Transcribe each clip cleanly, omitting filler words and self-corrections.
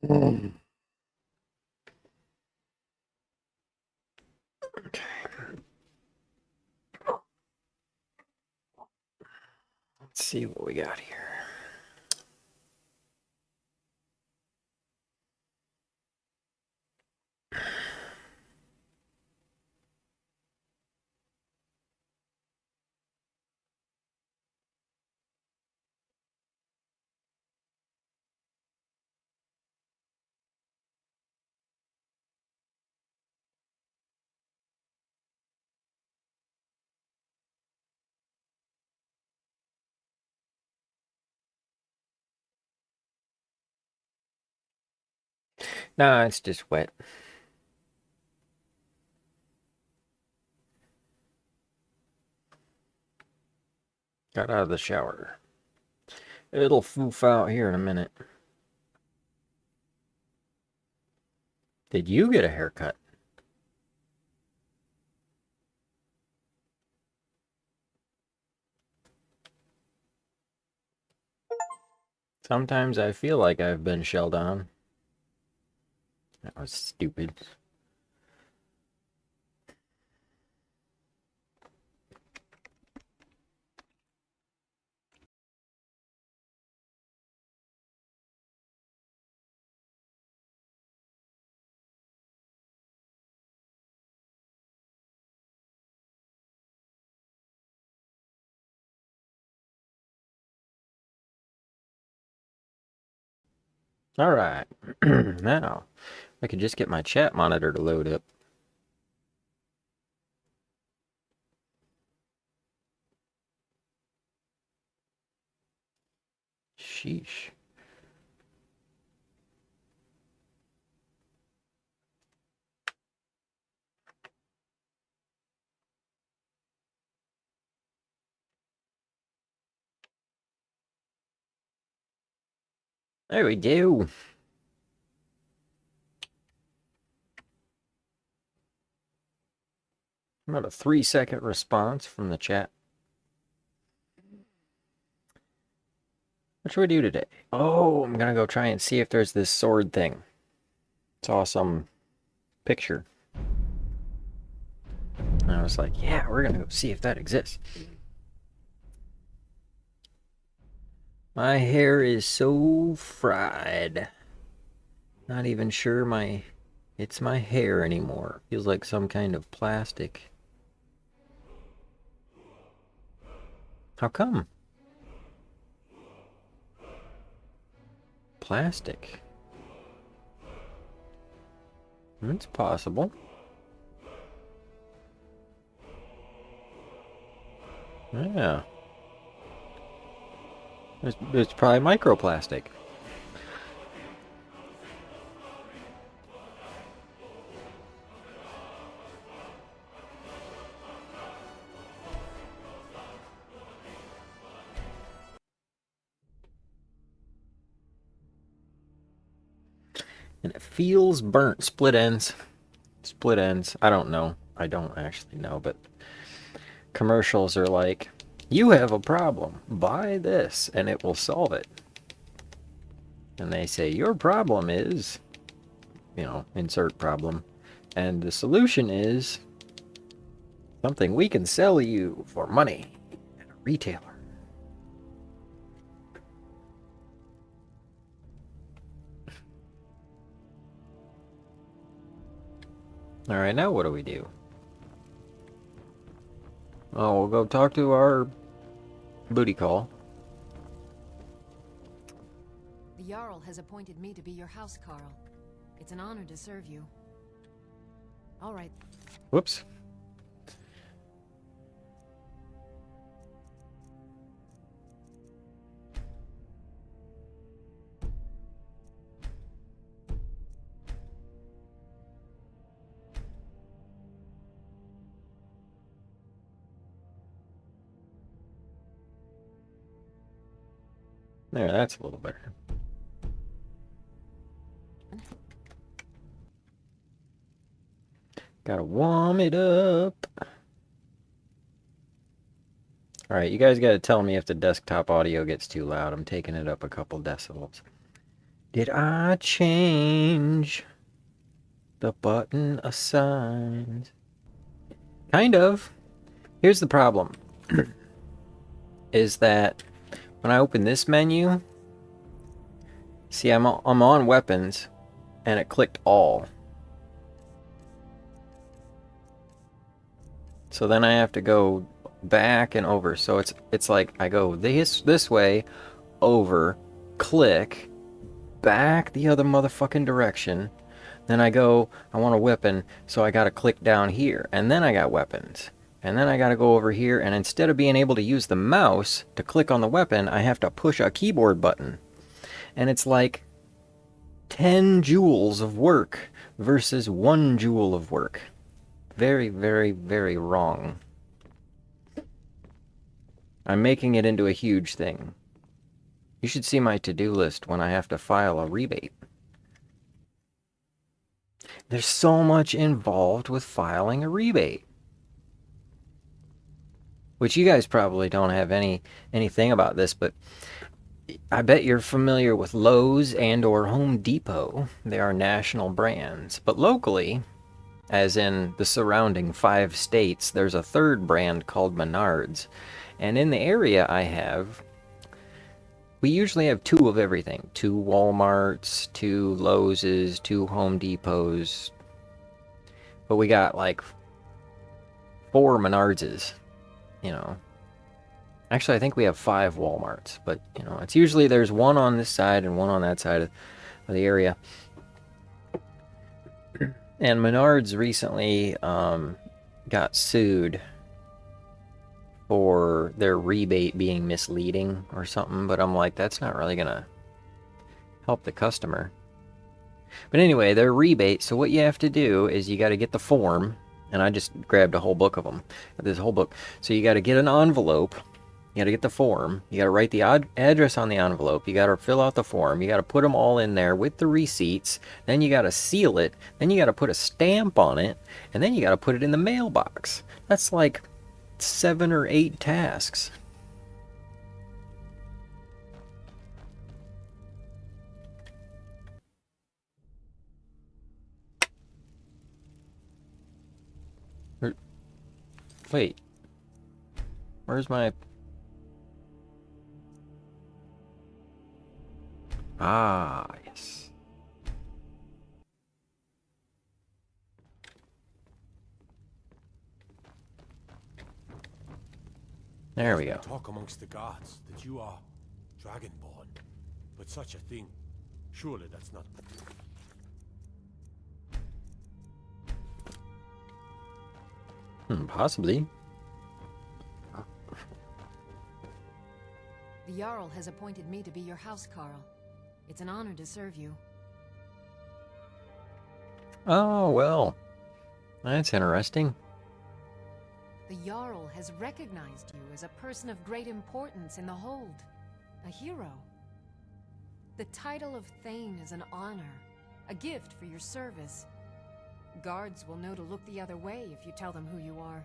Okay. Let's see what we got here. Nah, it's just wet. Got out of the shower. It'll foof out here in a minute. Did you get a haircut? Sometimes I feel like I've been shelled on. That was stupid. All right. Now, I could just get my chat monitor to load up. Sheesh. There we go. About a 3-second response from the chat. What should we do today? Oh, I'm gonna go try and see if there's this sword thing. Saw some picture. And I was like, yeah, we're gonna go see if that exists. My hair is so fried. Not even sure it's my hair anymore. Feels like some kind of plastic. How come? Plastic. It's possible. Yeah. It's probably microplastic. And it feels burnt. Split ends. Split ends. I don't know. I don't actually know, but commercials are like, you have a problem. Buy this and it will solve it. And they say, your problem is, insert problem. And the solution is something we can sell you for money at a retailer. All right, now what do we do? Oh, we'll go talk to our booty call. The Jarl has appointed me to be your housecarl. It's an honor to serve you. All right. Whoops. There, that's a little better. Gotta warm it up. Alright, you guys gotta tell me if the desktop audio gets too loud. I'm taking it up a couple decibels. Did I change the button assigned? Kind of. Here's the problem. Is that when I open this menu, see, I'm on weapons, and it clicked all. So then I have to go back and over. So it's like I go this way, over, click, back the other motherfucking direction. Then I want a weapon, so I gotta click down here, and then I got weapons. And then I gotta go over here, and instead of being able to use the mouse to click on the weapon, I have to push a keyboard button. And it's like 10 joules of work versus 1 joule of work. Very, very, very wrong. I'm making it into a huge thing. You should see my to-do list when I have to file a rebate. There's so much involved with filing a rebate. Which you guys probably don't have anything about this, but I bet you're familiar with Lowe's and or Home Depot. They are national brands. But locally, as in the surrounding 5 states, there's a third brand called Menards. And in the area we usually have 2 of everything. 2 Walmarts, 2 Lowe's, 2 Home Depots. But we got like 4 Menardses, you know. Actually, I think we have 5 Walmarts, but you know, it's usually there's one on this side and one on that side of the area. And Menards recently got sued for their rebate being misleading or something, but I'm like, that's not really gonna help the customer. But anyway, their rebate, so what you have to do is you got to get the form, and I just grabbed a whole book of them, this whole book. So you got to get an envelope, you got to get the form, you got to write the address on the envelope, you got to fill out the form, you got to put them all in there with the receipts, then you got to seal it, then you got to put a stamp on it, and then you got to put it in the mailbox. That's like 7 or 8 tasks. Wait, where's my... Ah, yes. There we go. Talk amongst the gods that you are dragonborn, but such a thing, surely that's not... Possibly. The Jarl has appointed me to be your housecarl. It's an honor to serve you. Oh, well. That's interesting. The Jarl has recognized you as a person of great importance in the Hold. A hero. The title of Thane is an honor, a gift for your service. Guards will know to look the other way if you tell them who you are.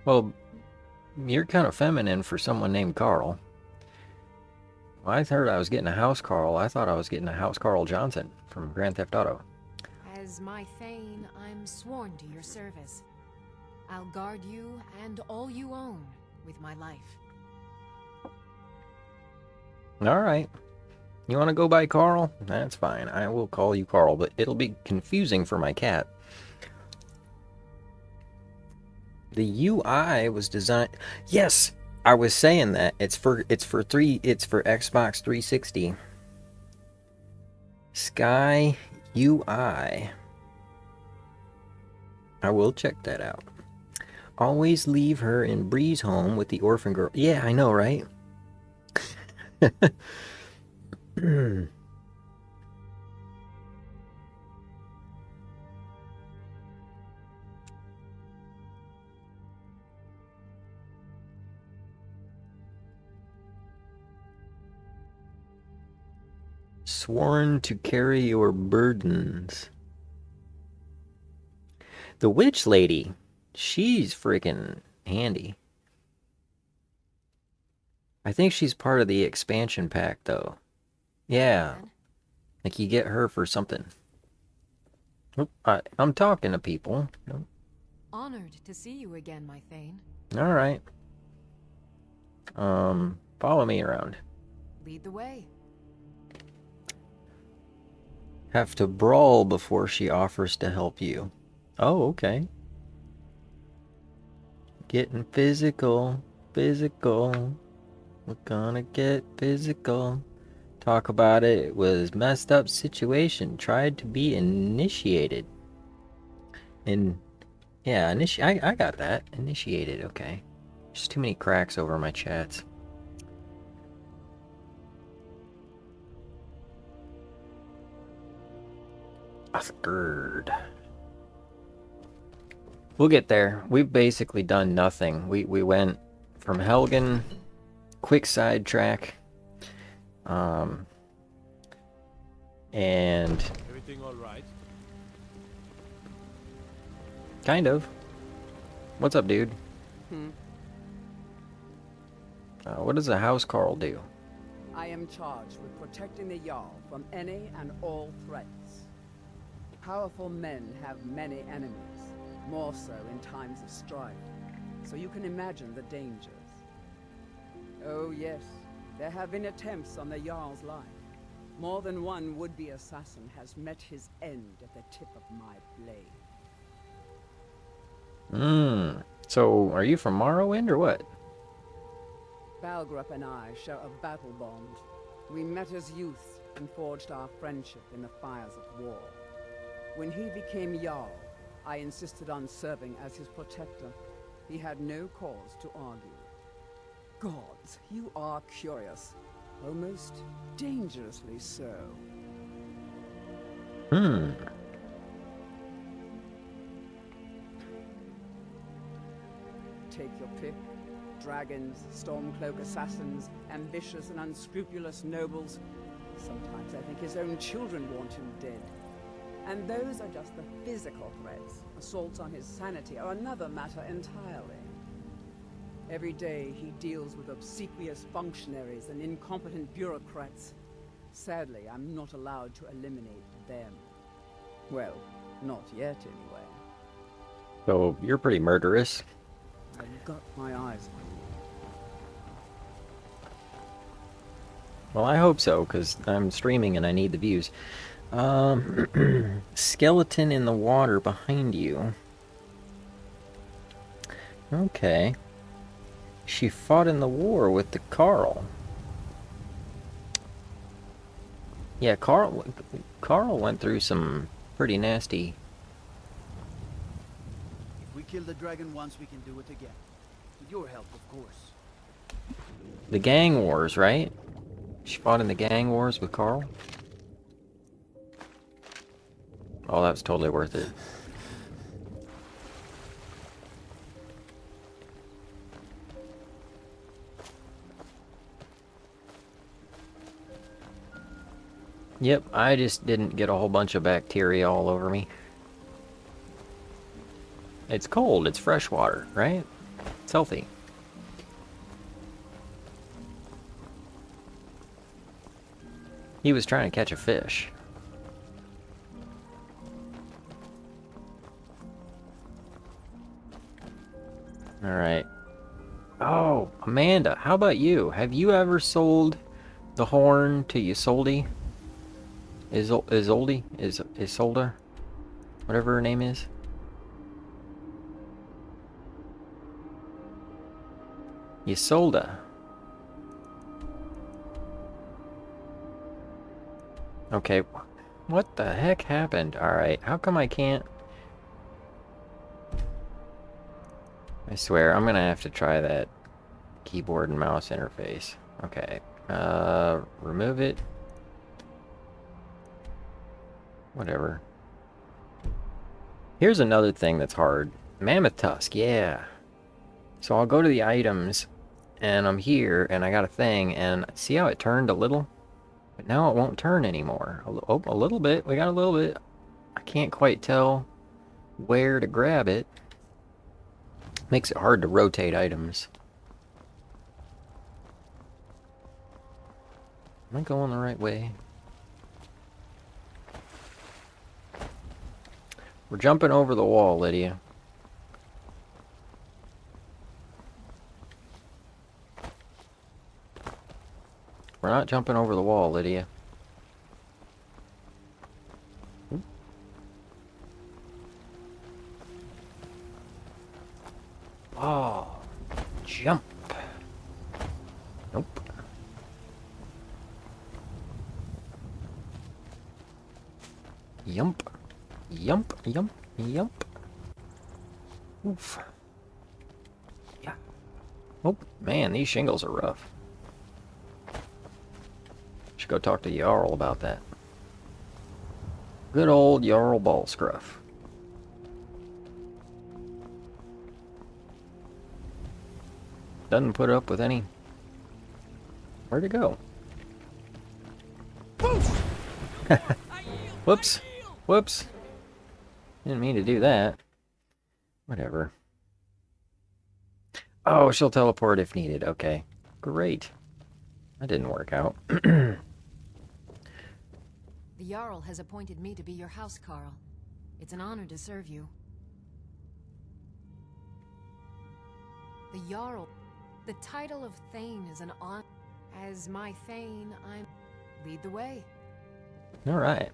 Well, you're kind of feminine for someone named Carl. Well, I heard I was getting a house Carl. I thought I was getting a house Carl Johnson from Grand Theft Auto. As my Thane, I'm sworn to your service. I'll guard you and all you own with my life. All right. You want to go by Carl? That's fine. I will call you Carl, but it'll be confusing for my cat. The UI was designed... Yes, I was saying that. It's for Xbox 360. Sky UI. I will check that out. Always leave her in Bree's home with the orphan girl. Yeah, I know, right? Sworn to carry your burdens. The witch lady, she's freaking handy. I think she's part of the expansion pack, though. Yeah, Then, like you get her for something. Oop, I'm talking to people. Nope. honored to see you again, my Thane. All right. Follow me around. Lead the way. Have to brawl before she offers to help you. Oh, okay. Getting physical. Physical. We're gonna get physical. Talk about it. It was messed up situation. Tried to be initiated. Yeah, I got that. Initiated, okay. There's too many cracks over my chats. Scared. We'll get there. We've basically done nothing. We went from Helgen, quick sidetrack, and Everything all right? kind of. What's up, dude? What does a house Carl do? I am charged with protecting the Jarl from any and all threats. Powerful men have many enemies, more so in times of strife, so you can imagine the dangers. Oh yes, there have been attempts on the Jarl's life. More than one would-be assassin has met his end at the tip of my blade. So, are you from Morrowind or what? Balgrup and I share a battle bond. We met as youth and forged our friendship in the fires of war. When he became Jarl, I insisted on serving as his protector. He had no cause to argue. Gods, you are curious. Almost dangerously so. Take your pick. Dragons, Stormcloak assassins, ambitious and unscrupulous nobles. Sometimes I think his own children want him dead. And those are just the physical threats. Assaults on his sanity are another matter entirely. Every day he deals with obsequious functionaries and incompetent bureaucrats. Sadly, I'm not allowed to eliminate them. Well, not yet anyway. So, you're pretty murderous. I've got my eyes on you. Well, I hope so, because I'm streaming and I need the views. Skeleton in the water behind you. Okay. She fought in the war with the Carl. Yeah, Carl went through some pretty nasty... If we kill the dragon once, we can do it again. With your help, of course. The gang wars, right? She fought in the gang wars with Carl? Oh, that was totally worth it. Yep, I just didn't get a whole bunch of bacteria all over me. It's cold, it's fresh water, right? It's healthy. He was trying to catch a fish. Alright. Oh, Amanda, how about you? Have you ever sold the horn to Isolde? Isolde? Whatever her name is? Isolde. Okay, what the heck happened? Alright, how come I can't... I swear, I'm gonna have to try that keyboard and mouse interface. Okay, remove it. Whatever. Here's another thing that's hard. Mammoth Tusk, yeah. So I'll go to the items, and I'm here, and I got a thing, and see how it turned a little? But now it won't turn anymore. Oh, a little bit. We got a little bit. I can't quite tell where to grab it. Makes it hard to rotate items. Am I going the right way? We're jumping over the wall, Lydia. We're not jumping over the wall, Lydia. Oh, jump. Nope. Yump. Yump, yump, yump. Oof. Yeah. Oh, man, these shingles are rough. Should go talk to Jarl about that. Good old Jarl Ballscruff. Doesn't put up with any... Where'd it go? Whoops. Whoops. Didn't mean to do that. Whatever. Oh, she'll teleport if needed. Okay. Great. That didn't work out. The Jarl has appointed me to be your housecarl. It's an honor to serve you. The Jarl... The title of Thane is an honor. As my Thane, I'm... Lead the way. Alright.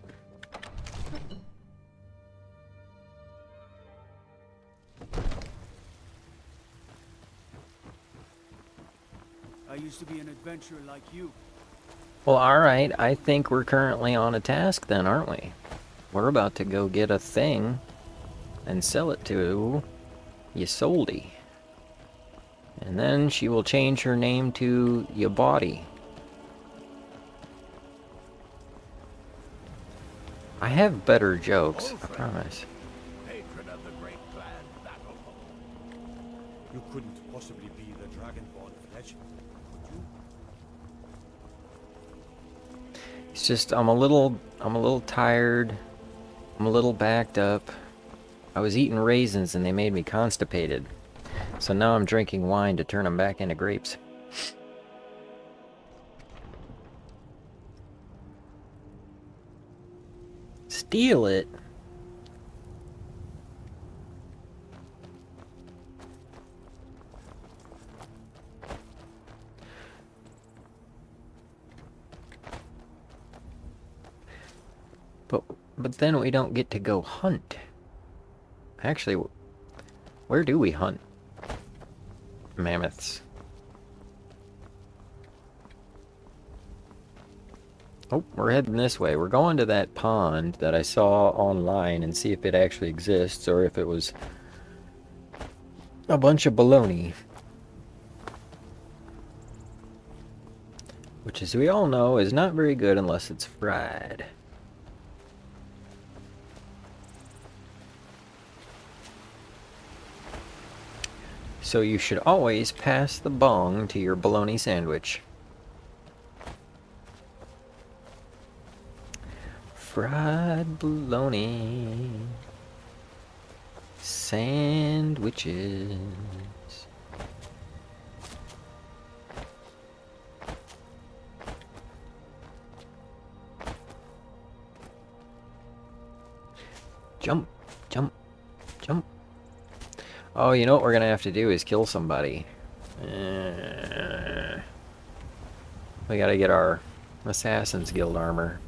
I used to be an adventurer like you. Well, alright. I think we're currently on a task then, aren't we? We're about to go get a thing and sell it to Isolde. And then she will change her name to Yabadi. I have better jokes, I promise. Patron of the great clan battle. You couldn't possibly be the Dragonborn of legend, could you? It's just I'm a little tired. I'm a little backed up. I was eating raisins and they made me constipated. So now I'm drinking wine to turn them back into grapes. Steal it? But then we don't get to go hunt. Actually, where do we hunt mammoths? Oh, we're heading this way. We're going to that pond that I saw online and see if it actually exists or if it was a bunch of baloney. Which, as we all know, is not very good unless it's fried. So you should always pass the bong to your bologna sandwich. Fried bologna sandwiches. Jump, jump, jump. Oh, you know what we're gonna have to do is kill somebody. We gotta get our Assassin's Guild armor.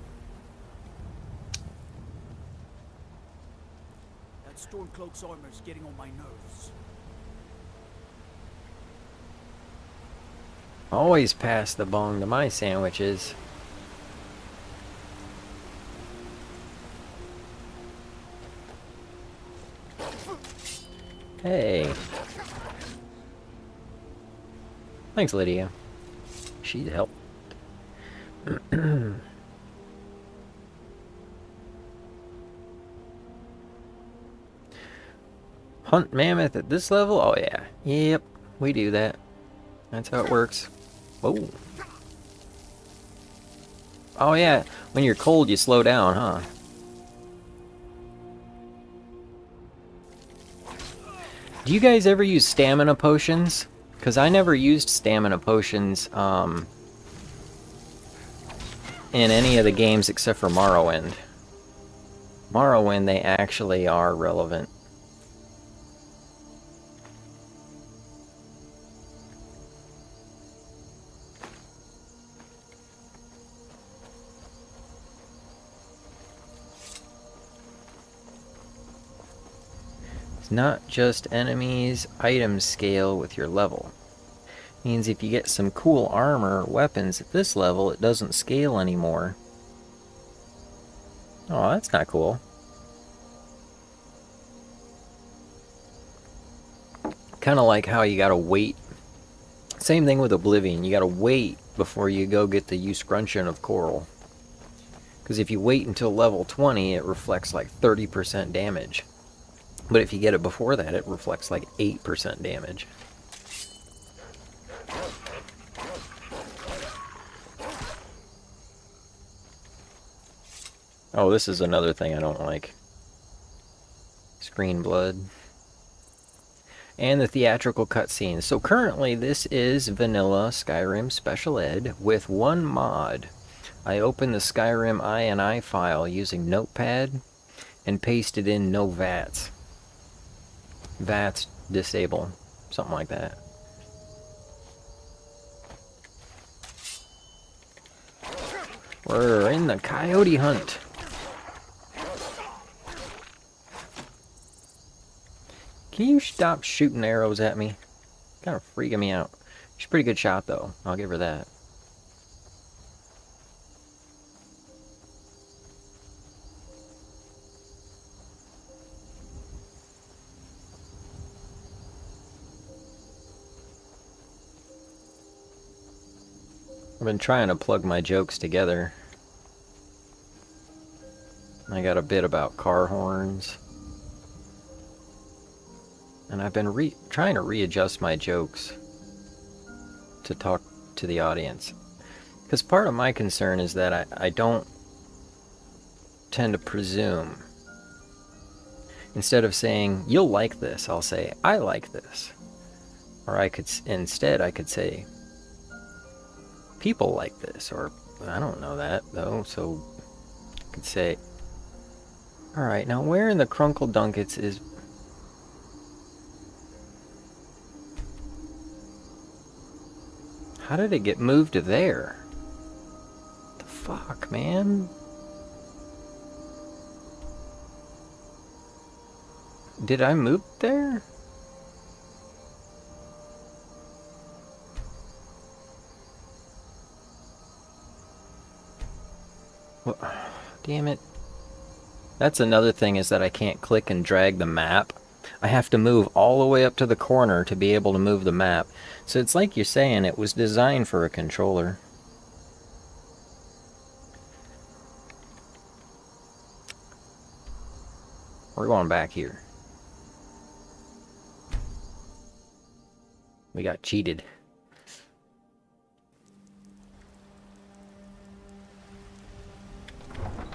That Stormcloak's armor's getting on my nerves. Always pass the bong to my sandwiches. Hey. Thanks, Lydia. She'd help. Hunt mammoth at this level? Oh yeah. Yep, we do that. That's how it works. Whoa. Oh yeah, when you're cold you slow down, huh? Do you guys ever use stamina potions? Because I never used stamina potions in any of the games except for Morrowind. Morrowind, they actually are relevant. It's not just enemies, items scale with your level. Means if you get some cool armor or weapons at this level, it doesn't scale anymore. Oh, that's not cool. Kind of like how you gotta wait. Same thing with Oblivion. You gotta wait before you go get the Uscrunchion of Coral. Because if you wait until level 20, it reflects like 30% damage. But if you get it before that, it reflects like 8% damage. Oh, this is another thing I don't like. Screen blood. And the theatrical cutscenes. So currently this is vanilla Skyrim Special Ed with one mod. I opened the Skyrim INI file using Notepad and pasted in no VATS. VATS disable. Something like that. We're in the coyote hunt. Can you stop shooting arrows at me? Kind of freaking me out. She's a pretty good shot, though. I'll give her that. I've been trying to plug my jokes together. I got a bit about car horns. And I've been trying to readjust my jokes to talk to the audience. Because part of my concern is that I don't tend to presume. Instead of saying, you'll like this, I'll say, I like this. Or instead I could say, people like this. Or, I don't know that, though, so I could say, alright, now where in the Crunkle Dunkets is... How did it get moved to there? What the fuck, man? Did I move there? Well, damn it. That's another thing, is that I can't click and drag the map. I have to move all the way up to the corner to be able to move the map. So it's like you're saying, it was designed for a controller. We're going back here. We got cheated.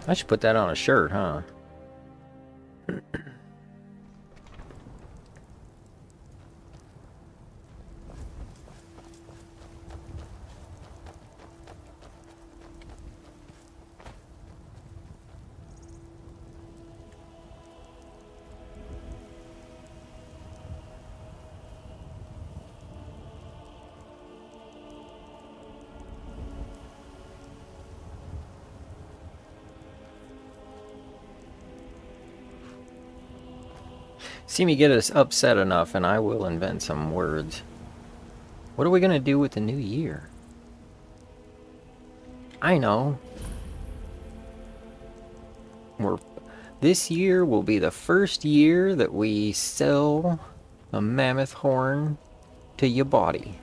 I should put that on a shirt, huh? See me get us upset enough and I will invent some words. What are we gonna do with the new year? I know. This year will be the first year that we sell a mammoth horn to your body.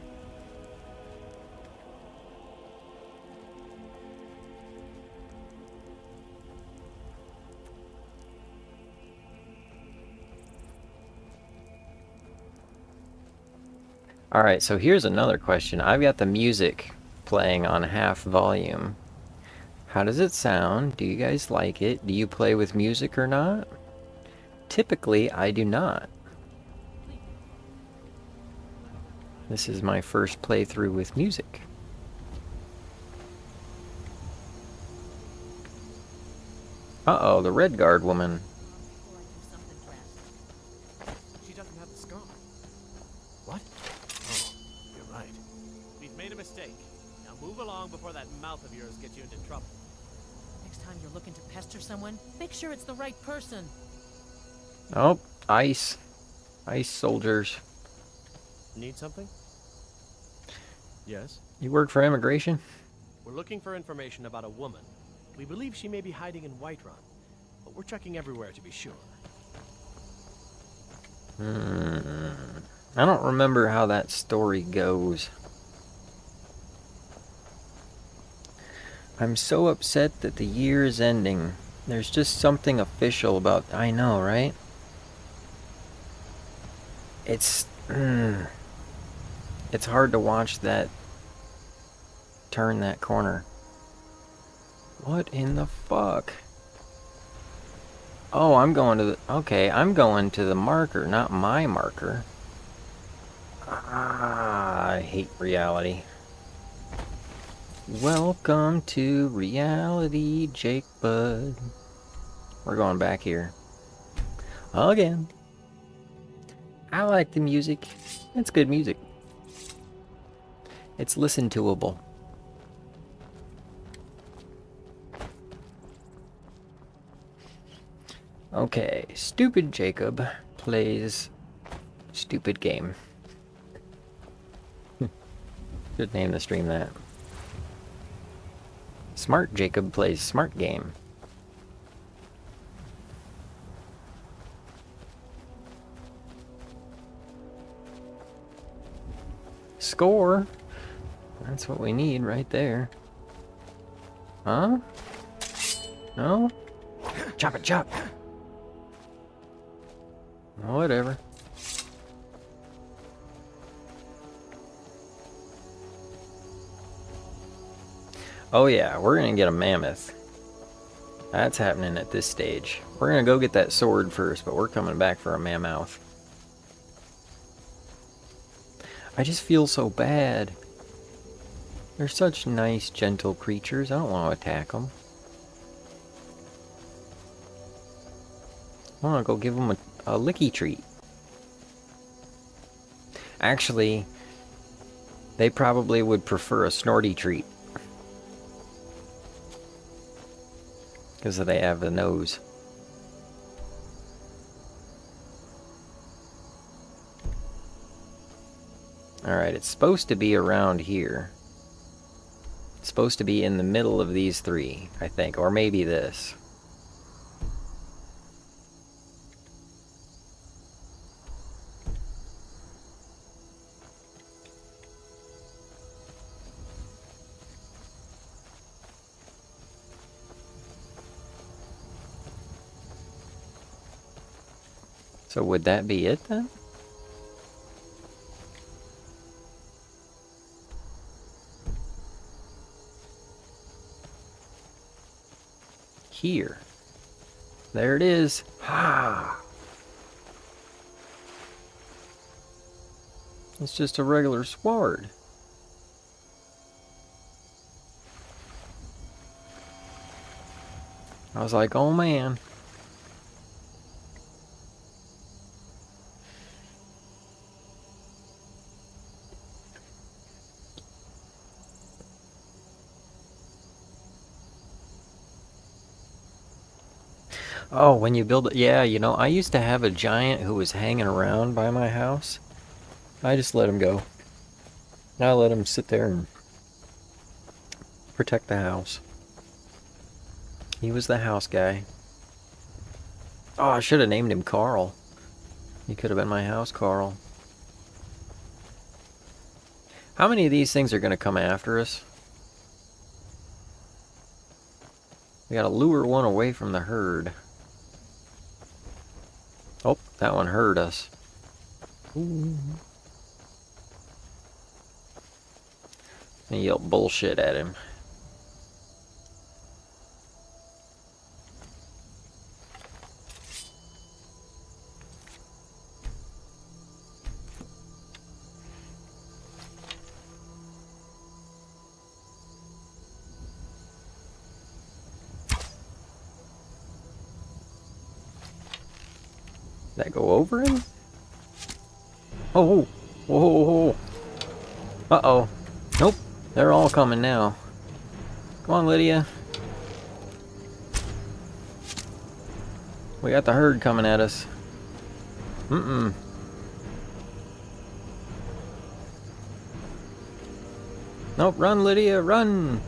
Alright, so here's another question. I've got the music playing on half volume. How does it sound? Do you guys like it? Do you play with music or not? Typically, I do not. This is my first playthrough with music. Uh-oh, the Red Guard woman. Before I do something drastic. She doesn't have the scar. What? Oh, you're right. We've made a mistake. Now move along before that mouth of yours gets you into trouble. Next time you're looking to pester someone, make sure it's the right person. Oh, ice. Ice soldiers. Need something? Yes? You work for immigration? We're looking for information about a woman. We believe she may be hiding in Whiterun, but we're checking everywhere to be sure. I don't remember how that story goes. I'm so upset that the year is ending. There's just something official about... I know, right? It's hard to watch that turn that corner. What in the fuck? Oh, I'm going to the... Okay, I'm going to the marker, not my marker. Ah, I hate reality. Welcome to reality, Jake Bud. We're going back here. Again. I like the music. It's good music. It's listen-toable. Okay, Stupid Jacob plays stupid game. Should name the stream that. Smart Jacob plays smart game. Score! That's what we need right there. Huh? No? Chop it, chop! Whatever. Oh yeah, we're gonna get a mammoth. That's happening at this stage. We're gonna go get that sword first, but we're coming back for a mammoth. I just feel so bad. They're such nice, gentle creatures. I don't want to attack them. I want to go give them a licky treat. Actually, they probably would prefer a snorty treat. Because they have the nose. Alright, it's supposed to be around here. It's supposed to be in the middle of these three, I think. Or maybe this. So would that be it then? Here. There it is. Ha! It's just a regular sword. I was like, oh man. Oh, when you build it, yeah, you know, I used to have a giant who was hanging around by my house. I just let him go. I let him sit there and protect the house. He was the house guy. Oh, I should have named him Carl. He could have been my house Carl. How many of these things are going to come after us? We got to lure one away from the herd. Oh, that one heard us. Ooh. And yell bullshit at him. that go over him? Oh, whoa. Uh-oh. Nope. They're all coming now. Come on, Lydia. We got the herd coming at us. Mm-mm. Nope, run, Lydia, run!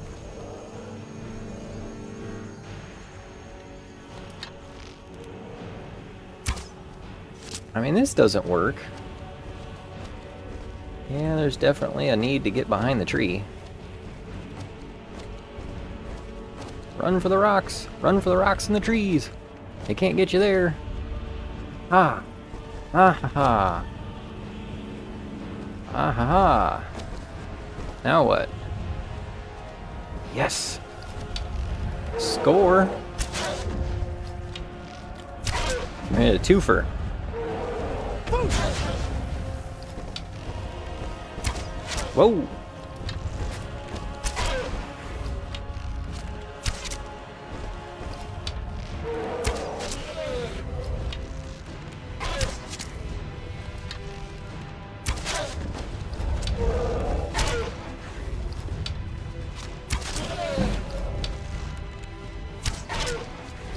I mean, this doesn't work. Yeah, there's definitely a need to get behind the tree. Run for the rocks! Run for the rocks and the trees! They can't get you there. Ah! Ah ha ha! Ah ha ha! Now what? Yes! Score! I made a twofer. Whoa!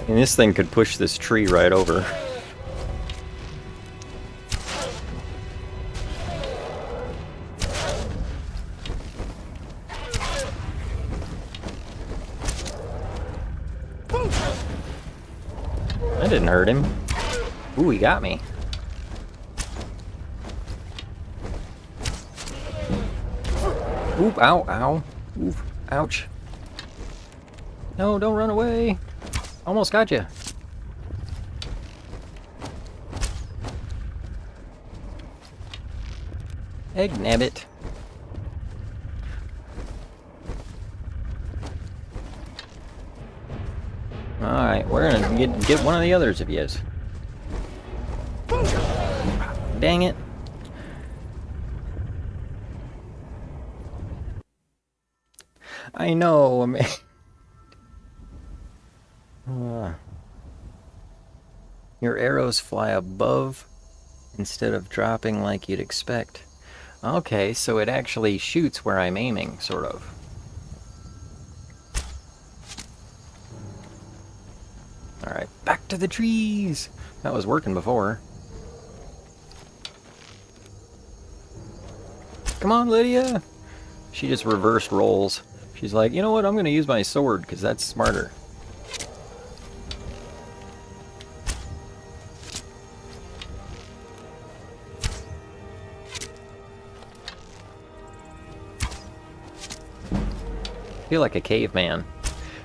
And this thing could push this tree right over. That didn't hurt him. Ooh, he got me. Oop, ow, ow. Oof, ouch. No, don't run away. Almost got you. Egg nabbit. Alright, we're gonna get one of the others of yous. Dang it. I know, man. Your arrows fly above instead of dropping like you'd expect. Okay, so it actually shoots where I'm aiming, sort of. Alright, back to the trees! That was working before. Come on, Lydia! She just reversed rolls. She's like, you know what, I'm gonna use my sword, because that's smarter. I feel like a caveman.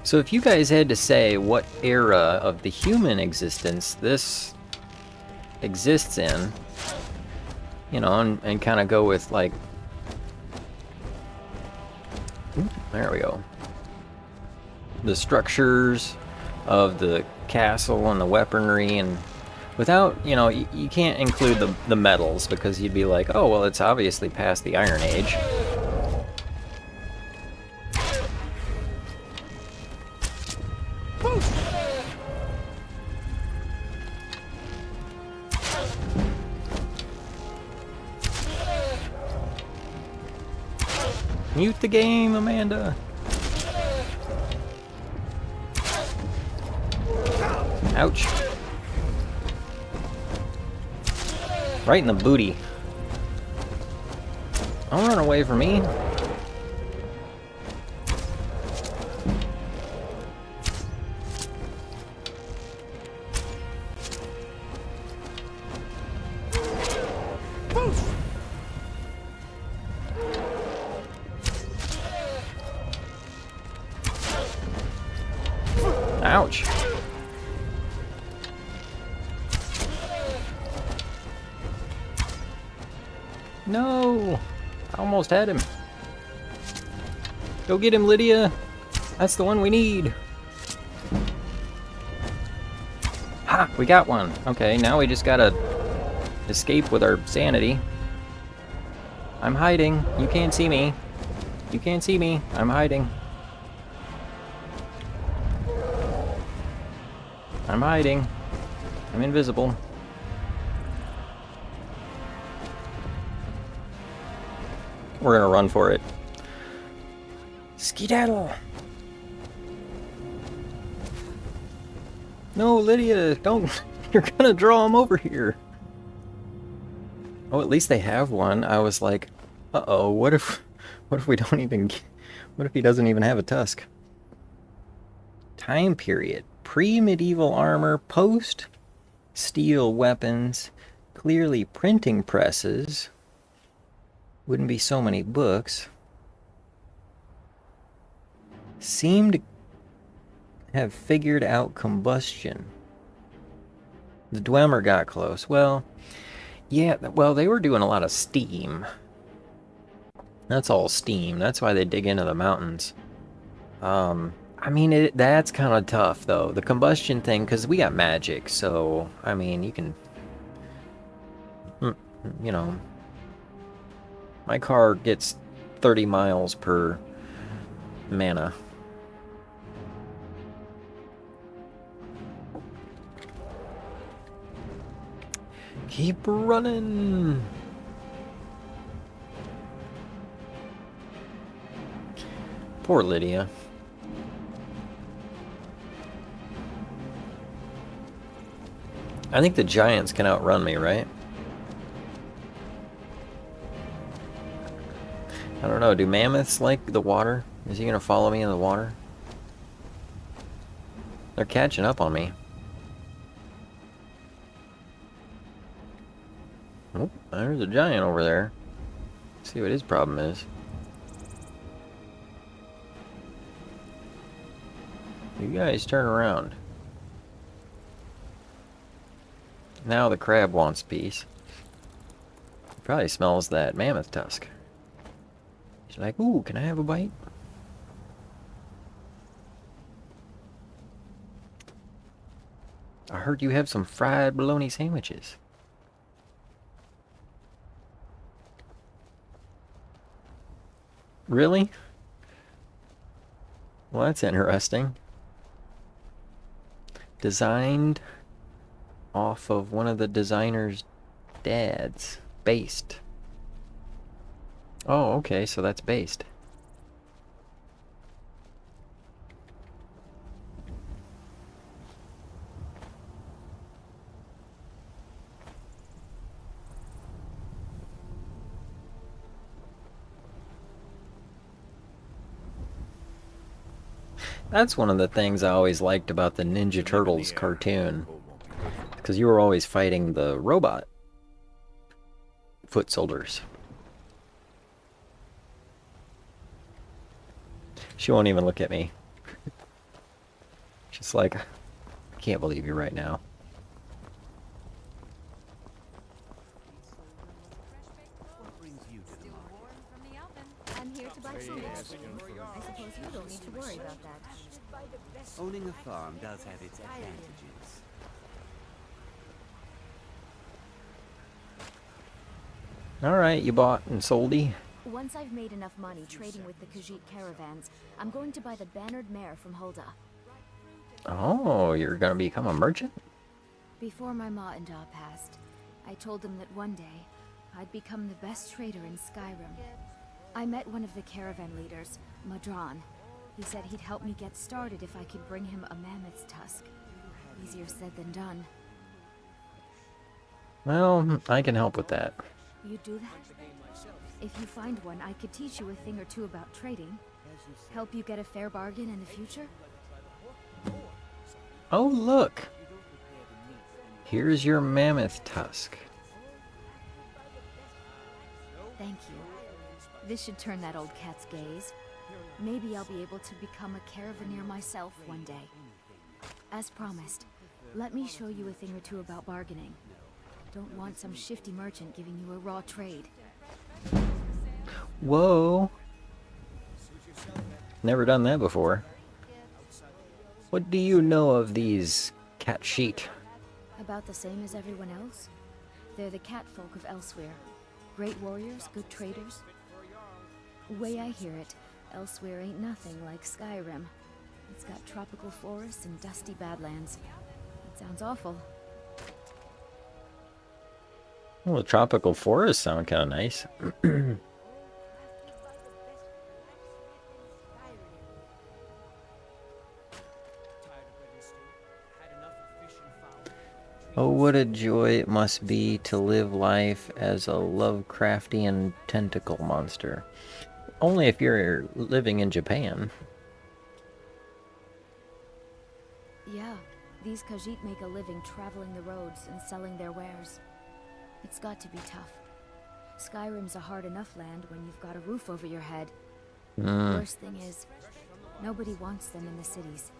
So if you guys had to say what era of the human existence this exists in, you know, and kind of go with like, there we go, the structures of the castle and the weaponry, and without, you know, you can't include the metals because you'd be like, oh well, it's obviously past the Iron Age. Mute the game, Amanda. Ouch. Right in the booty. Don't run away from me. Ouch. No! I almost had him. Go get him, Lydia! That's the one we need! Ha! We got one! Okay, now we just gotta escape with our sanity. I'm hiding. You can't see me. You can't see me. I'm hiding. I'm hiding. I'm invisible. We're gonna run for it. Skedaddle! No, Lydia, don't. You're gonna draw him over here. Oh, at least they have one. I was like, uh-oh, what if we don't even, what if he doesn't even have a tusk? Time period. Pre-medieval armor, post-steel weapons, clearly printing presses. Wouldn't be so many books. Seemed to have figured out combustion. The Dwemer got close. Well, yeah, well, they were doing a lot of steam. That's all steam. That's why they dig into the mountains. I mean, that's kind of tough, though. The combustion thing, because we got magic, so, I mean, you can... You know... My car gets 30 miles per mana. Keep running! Poor Lydia. I think the giants can outrun me, right? I don't know, do mammoths like the water? Is he gonna follow me in the water? They're catching up on me. Oh, there's a giant over there. Let's see what his problem is. You guys turn around. Now the crab wants peace. He probably smells that mammoth tusk. He's like, ooh, can I have a bite? I heard you have some fried bologna sandwiches. Really? Well, that's interesting. Designed off of one of the designer's dads. Based. Oh, okay, so that's based. That's one of the things I always liked about the Ninja Turtles cartoon. Because you were always fighting the robot foot soldiers. She won't even look at me. She's like, I can't believe you right now. I'm here to buy some vegetables. I suppose you don't need to worry about that. Owning a farm does have its advantages. Alright, you bought and soldy. Once I've made enough money trading with the Khajiit caravans, I'm going to buy the bannered mare from Hulda. Oh, you're gonna become a merchant? Before my ma and Da passed, I told them that one day, I'd become the best trader in Skyrim. I met one of the caravan leaders, Madran. He said he'd help me get started if I could bring him a mammoth's tusk. Easier said than done. Well, I can help with that. You do that? If you find one, I could teach you a thing or two about trading. Help you get a fair bargain in the future? Oh, look! Here's your mammoth tusk. Thank you. This should turn that old cat's gaze. Maybe I'll be able to become a caravaneer myself one day. As promised, let me show you a thing or two about bargaining. Don't want some shifty merchant giving you a raw trade. Whoa! Never done that before. What do you know of these cat sheet? About the same as everyone else. They're the cat folk of elsewhere. Great warriors, good traders. Way I hear it, elsewhere ain't nothing like Skyrim. It's got tropical forests and dusty badlands. It sounds awful. Well, the tropical forests sound kind of nice. Oh, what a joy it must be to live life as a Lovecraftian tentacle monster. Only if you're living in Japan. Yeah, these Khajiit make a living traveling the roads and selling their wares. It's got to be tough. Skyrim's a hard enough land when you've got a roof over your head. The worst thing is, nobody wants them in the cities.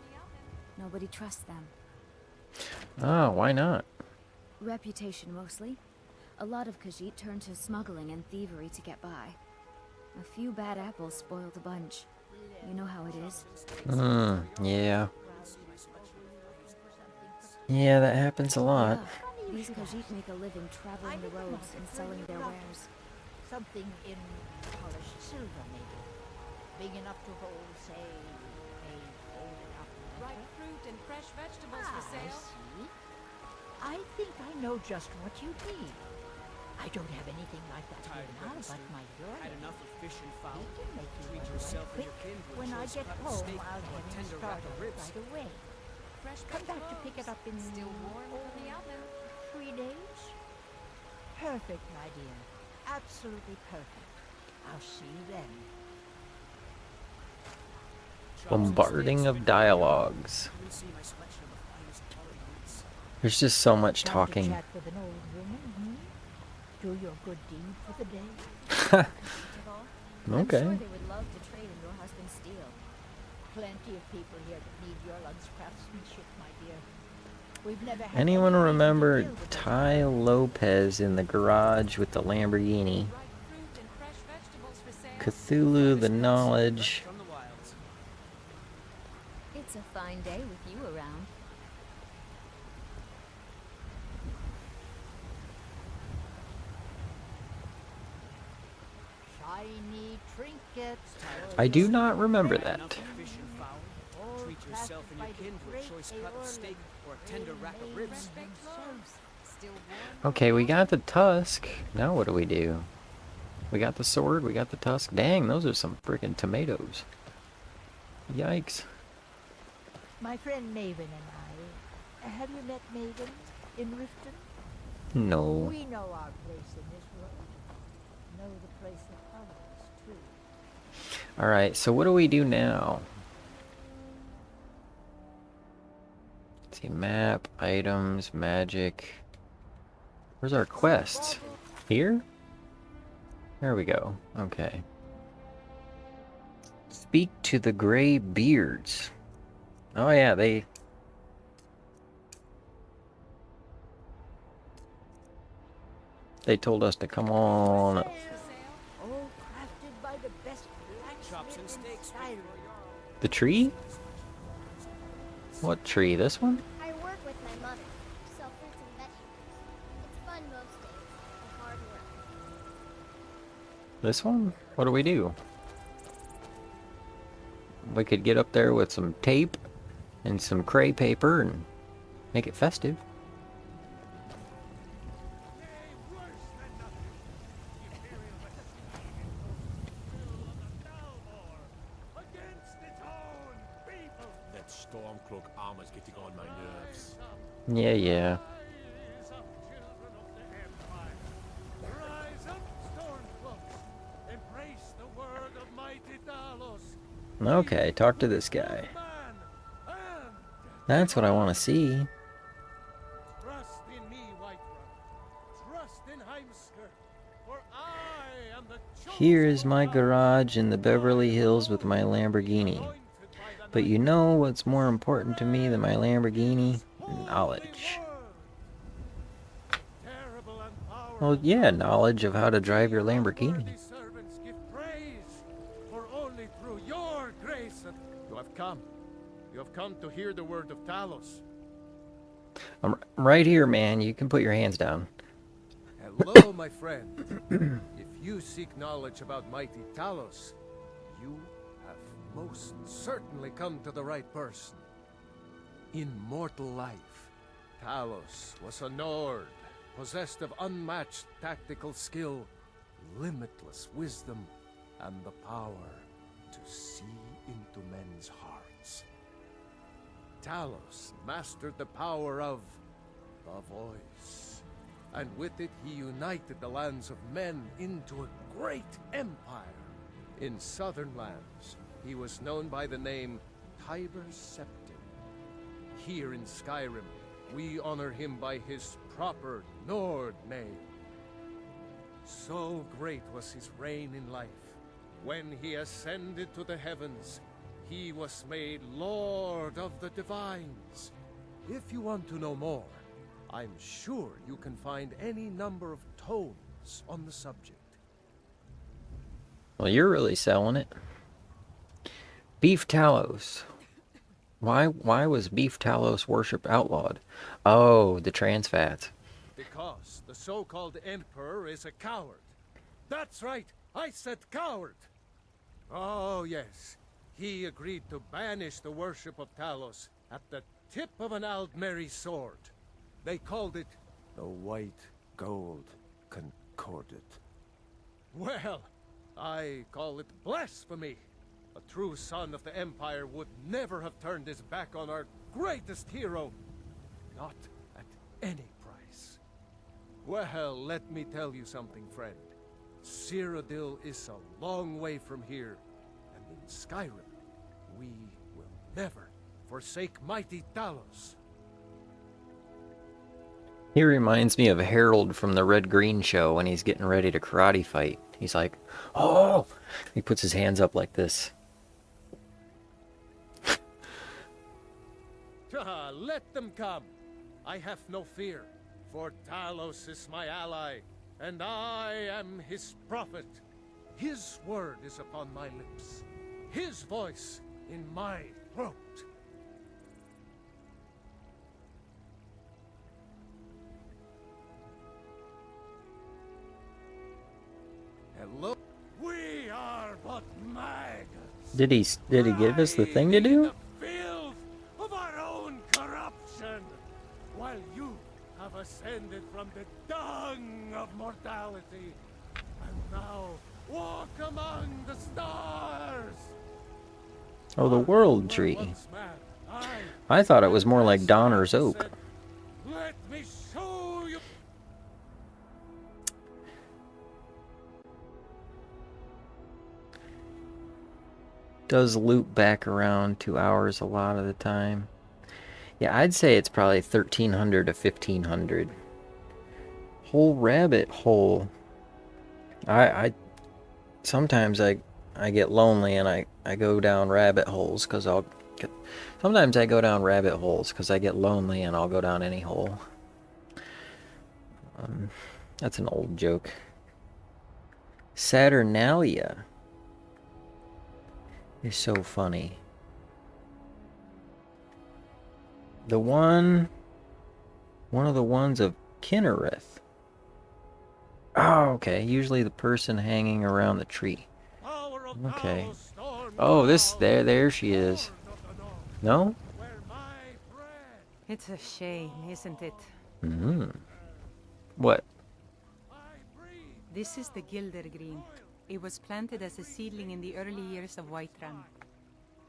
Nobody trusts them. Ah, why not? Reputation, mostly. A lot of Khajiit turn to smuggling and thievery to get by. A few bad apples spoil the bunch. You know how it is. Yeah. Yeah, that happens a lot. Yeah, these Khajiit make a living traveling the roads and selling their wares. Something in polished silver, maybe. Big enough to hold, say, a folded up letter. Ripe fruit and fresh vegetables for I sale. see. I think I know just what you need. I don't have anything like that here now, but my lawyer, Had enough of fish and fowl. he can make you Treat one yourself right and your quick. kin to a When I choice get cut home, steak I'll or have him tender rack started of ribs. right away. Fresh Come back to pick it up in Still warm from the oven. 3 days? Perfect, my dear. Absolutely perfect. I'll see you then. Bombarding of dialogues. You can see my selection of the finest colored meats. There's just so much Want to talking. chat with an old woman, hmm? Do your good deed for the day. I'm Okay. sure they would love to trade in your husband's steel. Plenty of people here that need your lunch craftsmanship, my dear. We've never had Anyone any reason to remember deal with those Ty Lopez in the garage with the Lamborghini? Ripe fruit and fresh vegetables for sale. Cthulhu, the knowledge. From the wilds. It's a fine day with you around. shiny trinkets. I do not remember Had enough that. of fish and fowl. All Treat yourself and your crafted by kin the to a choice great cut of steak or a tender rack of ribs. Fresh baked loaves. Still warm. Okay, we got the tusk. Now what do? We got the sword, we got the tusk. Dang, those are some freaking tomatoes. Yikes. My friend Maven and I. Have you met Maven in Riften? No. We know our place in this world. Know the place of others, too. Alright, so what do we do now? Let's see, map, items, magic. Where's our quests? Here? There we go. Okay. Speak to the gray beards. Oh yeah, they... They told us to come on up. All crafted by the best Chops and blacksmith in steaks. Skyrim. The tree? What tree? This one? I work with my mother, sell fruits and vegetables. It's fun most days, and hard work. This one? What do we do? We could get up there with some tape and some cray paper and make it festive. That Stormcloak armor's getting on my nerves. Yeah, yeah. Rise up, Stormcloaks! Embrace the word of mighty Talos! Okay, talk to this guy. Man, and That's what I want to see. trust in me, Whiterun. Trust in Heimskr, for I am the chosen Here is my one. garage in the Beverly Hills with my Lamborghini. Anointed by the But you know what's more important to me than my Lamborghini? Knowledge. terrible and powerful. Well, yeah, knowledge of how to drive your Lamborghini. Worthy servants give praise, for only through your grace and you have come. You have come to hear the word of Talos. I'm right here, man. You can put your hands down. Hello, my friend. If you seek knowledge about mighty Talos, you have most certainly come to the right person. In mortal life, Talos was a Nord, possessed of unmatched tactical skill, limitless wisdom, and the power to see into men's hearts. Talos mastered the power of The voice. And with it he united the lands of men into a great empire. In southern lands, he was known by the name Tiber Septim. Here in Skyrim, we honor him by his proper Nord name. So great was his reign in life. When he ascended to the heavens, he was made Lord of the Divines. If you want to know more, I'm sure you can find any number of tomes on the subject. Well, you're really selling it. Beef Talos. Why was beef Talos worship outlawed? Oh, the trans fats. Because the so-called Emperor is a coward. That's right, I said coward. Oh yes, he agreed to banish the worship of Talos at the tip of an Aldmeri sword. They called it the White Gold Concordat. Well, I call it blasphemy. A true son of the Empire would never have turned his back on our greatest hero. Not at any price. Well, let me tell you something, friend. Cyrodiil is a long way from here, and in Skyrim, we will never forsake mighty Talos. He reminds me of Harold from the Red Green show when he's getting ready to karate fight. He's like, oh! He puts his hands up like this. Let them come. I have no fear, for Talos is my ally, and I am his prophet. His word is upon my lips, his voice in my throat. Hello? We are but maggots. Did he give us the thing to do? The filth of our own corruption, while you have ascended from the dung of mortality, and now walk among the stars. Oh, the world tree. I thought it was more like Donner's Oak. Let me show you. Does loop back around 2 hours a lot of the time. Yeah, I'd say it's probably 1300 to 1500. Whole rabbit hole. I sometimes I get lonely and I go down rabbit holes because sometimes I go down rabbit holes because I get lonely and I'll go down any hole. That's an old joke. Saturnalia is so funny. One of the ones of Kinnereth. Oh, okay. Usually the person hanging around the tree. Okay. Oh, there she is. No? It's a shame, isn't it? Mm-hmm. What? This is the Gildergreen. It was planted as a seedling in the early years of Whiterun.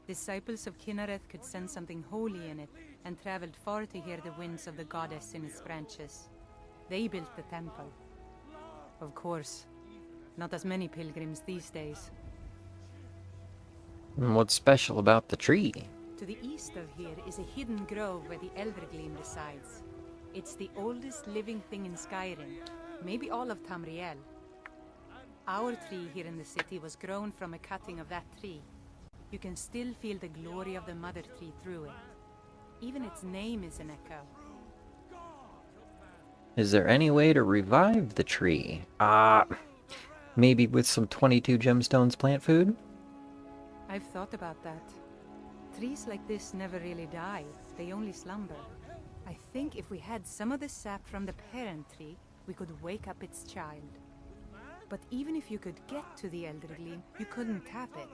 Disciples of Kinnereth could sense something holy in it, and traveled far to hear the winds of the goddess in its branches. They built the temple. Of course, not as many pilgrims these days. And what's special about the tree? To the east of here is a hidden grove where the Eldergleam resides. It's the oldest living thing in Skyrim, maybe all of Tamriel. Our tree here in the city was grown from a cutting of that tree. You can still feel the glory of the mother tree through it. Even its name is an echo. Is there any way to revive the tree? Maybe with some 22 gemstones plant food? I've thought about that. Trees like this never really die, they only slumber. I think if we had some of the sap from the parent tree, we could wake up its child. But even if you could get to the Eldergleam, you couldn't tap it.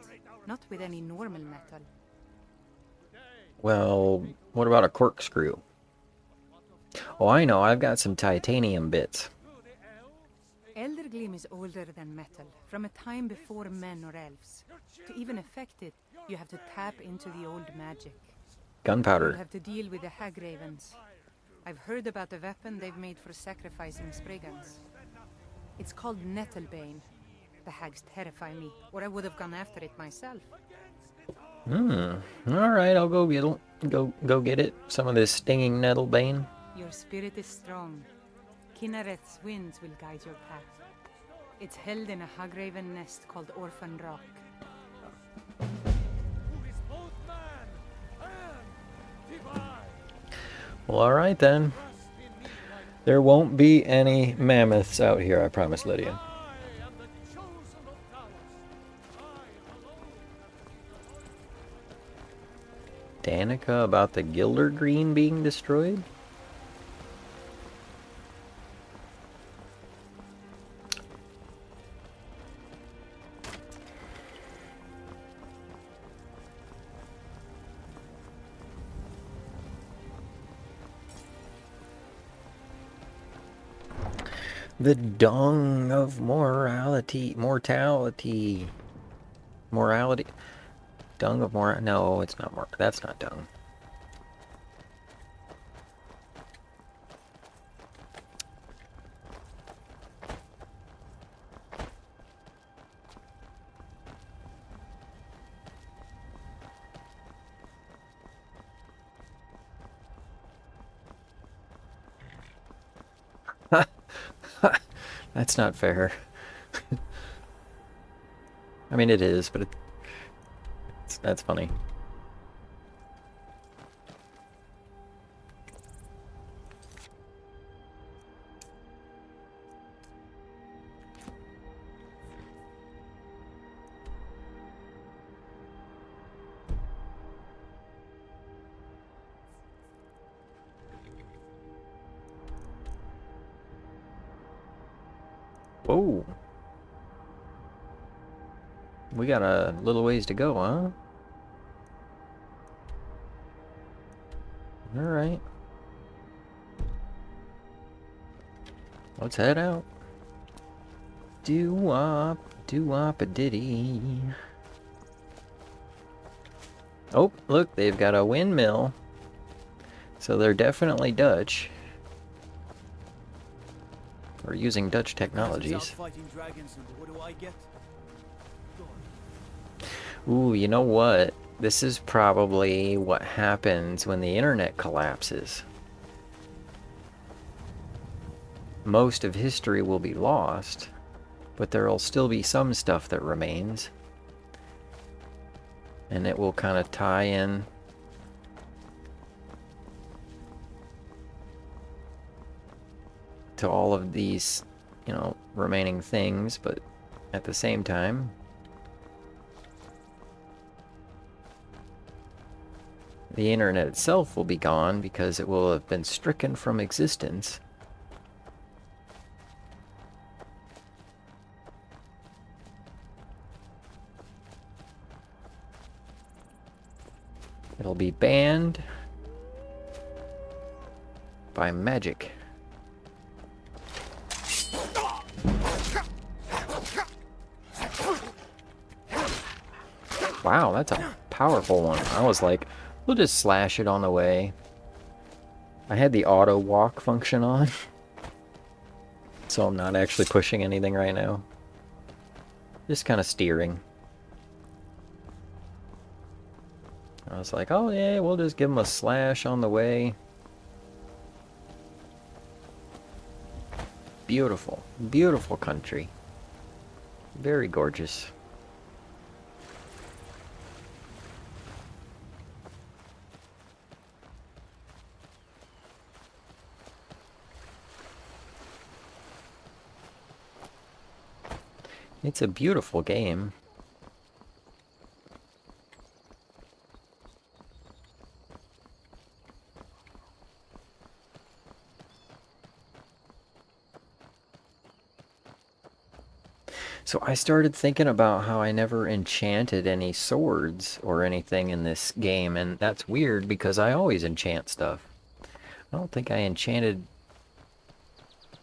Not with any normal metal. Well, what about a corkscrew? Oh, I know, I've got some titanium bits. Eldergleam is older than metal, from a time before men or elves. To even affect it, you have to tap into the old magic. Gunpowder. You have to deal with the hag ravens. I've heard about a weapon they've made for sacrificing Spriggans. It's called Nettlebane. The hags terrify me, or I would have gone after it myself. Alright, I'll go get it. Go get it. Some of this stinging Nettlebane. Your spirit is strong. Kinnaret's winds will guide your path. It's held in a Hagraven nest called Orphan Rock. Well, alright then. There won't be any mammoths out here, I promise, Lydia. Danica about the Gilder Green being destroyed? The dung of morality. Dung of more. No, it's not more. That's not dung. That's not fair. I mean, it is, but that's funny. Whoa. We got a little ways to go, huh? Alright. Let's head out. Doo-wop, doo-wop-a-diddy. Oh, look, they've got a windmill. So they're definitely Dutch. Or using Dutch technologies. Ooh, you know what? This is probably what happens when the internet collapses. Most of history will be lost, but there will still be some stuff that remains. And it will kind of tie in to all of these, you know, remaining things, but at the same time, the internet itself will be gone because it will have been stricken from existence. It'll be banned by magic. Wow, that's a powerful one. I was like, we'll just slash it on the way. I had the auto walk function on, so I'm not actually pushing anything right now. Just kind of steering. I was like, oh yeah, we'll just give him a slash on the way. Beautiful, beautiful country. Very gorgeous. It's a beautiful game. So I started thinking about how I never enchanted any swords or anything in this game, and that's weird because I always enchant stuff. I don't think I enchanted...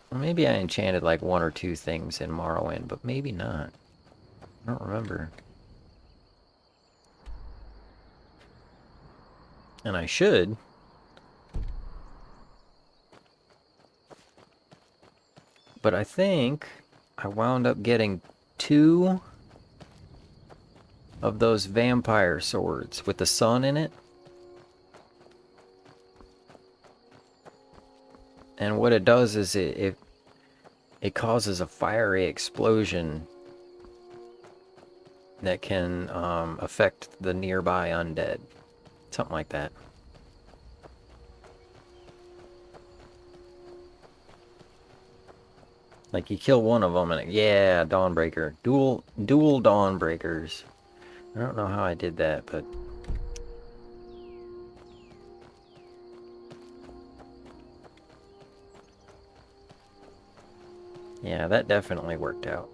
Well, maybe I enchanted like one or two things in Morrowind, but maybe not. I don't remember. And I should. but I think I wound up getting 2 of those vampire swords with the sun in it. And what it does is it causes a fiery explosion that can affect the nearby undead. Something like that. Like you kill one of them and yeah, Dawnbreaker. Dual Dawnbreakers. I don't know how I did that, but yeah, that definitely worked out.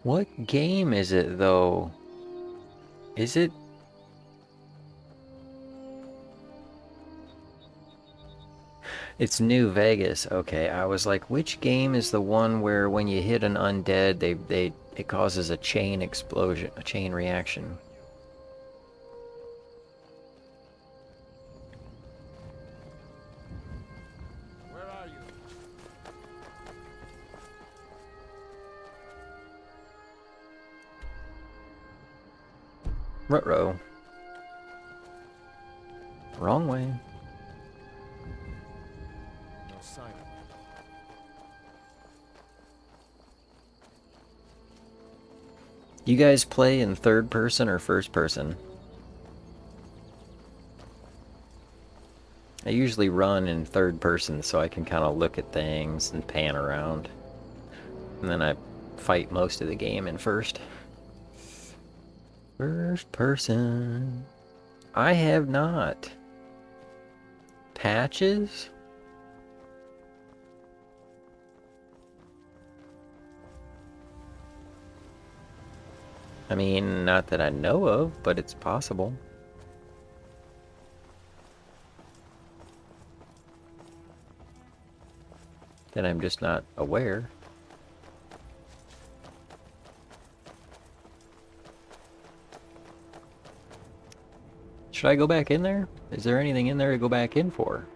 What game is it though? Is it? It's New Vegas. Okay, I was like, which game is the one where when you hit an undead, it causes a chain explosion, a chain reaction? Where are you? Ruh-roh. Wrong way. No sign of it. You guys play in third person or first person? I usually run in third person so I can kind of look at things and pan around. And then I fight most of the game in first. First person. I have not. Patches? I mean, not that I know of, but it's possible. That I'm just not aware. Should I go back in there? Is there anything in there to go back in for?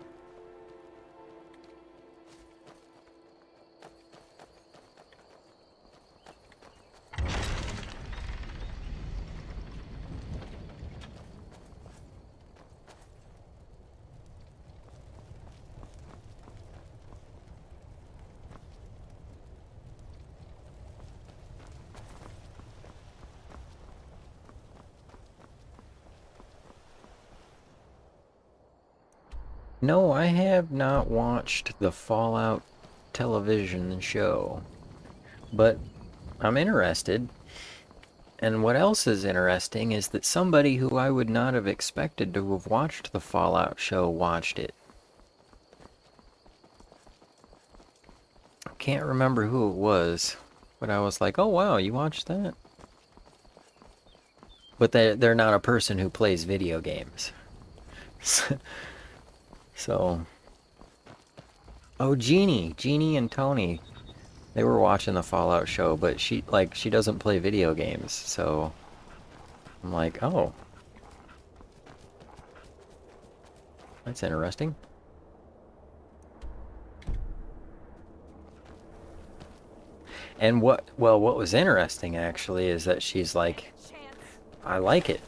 No, I have not watched the Fallout television show, but I'm interested. And what else is interesting is that somebody who I would not have expected to have watched the Fallout show watched it. I can't remember who it was, but I was like, oh wow, you watched that? But they're not a person who plays video games. So, oh, Jeannie and Tony, they were watching the Fallout show, but she doesn't play video games, so I'm like, oh, that's interesting. And what was interesting actually is that she's like, I like it.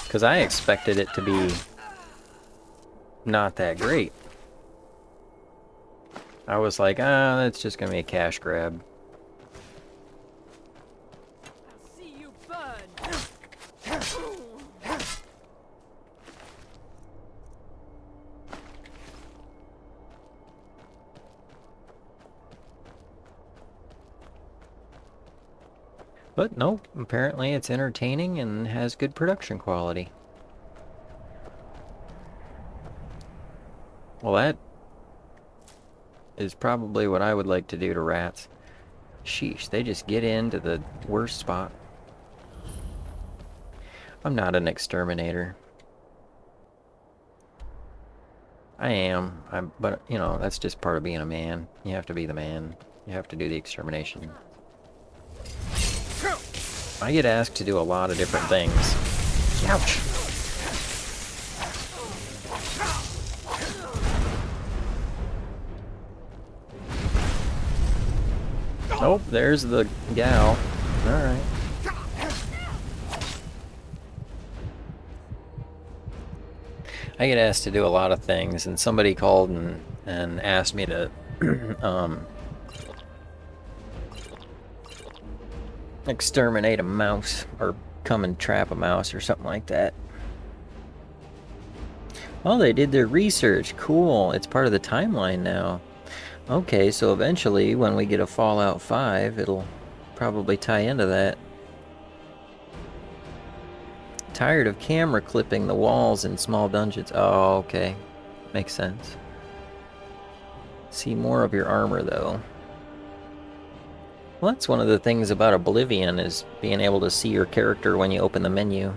Because I expected it to be not that great. I was like, that's just gonna be a cash grab. I'll see you burn. But no, apparently it's entertaining and has good production quality. Well, that is probably what I would like to do to rats. Sheesh, they just get into the worst spot. I'm not an exterminator. I am, but you know, that's just part of being a man. You have to be the man. You have to do the extermination. I get asked to do a lot of different things. Ouch! Oh, there's the gal. Alright. I get asked to do a lot of things, and somebody called and asked me to exterminate a mouse, or come and trap a mouse, or something like that. Oh, they did their research. Cool. It's part of the timeline now. Okay, so eventually, when we get a Fallout 5, it'll probably tie into that. Tired of camera clipping the walls in small dungeons. Oh, okay. Makes sense. See more of your armor, though. Well, that's one of the things about Oblivion, is being able to see your character when you open the menu.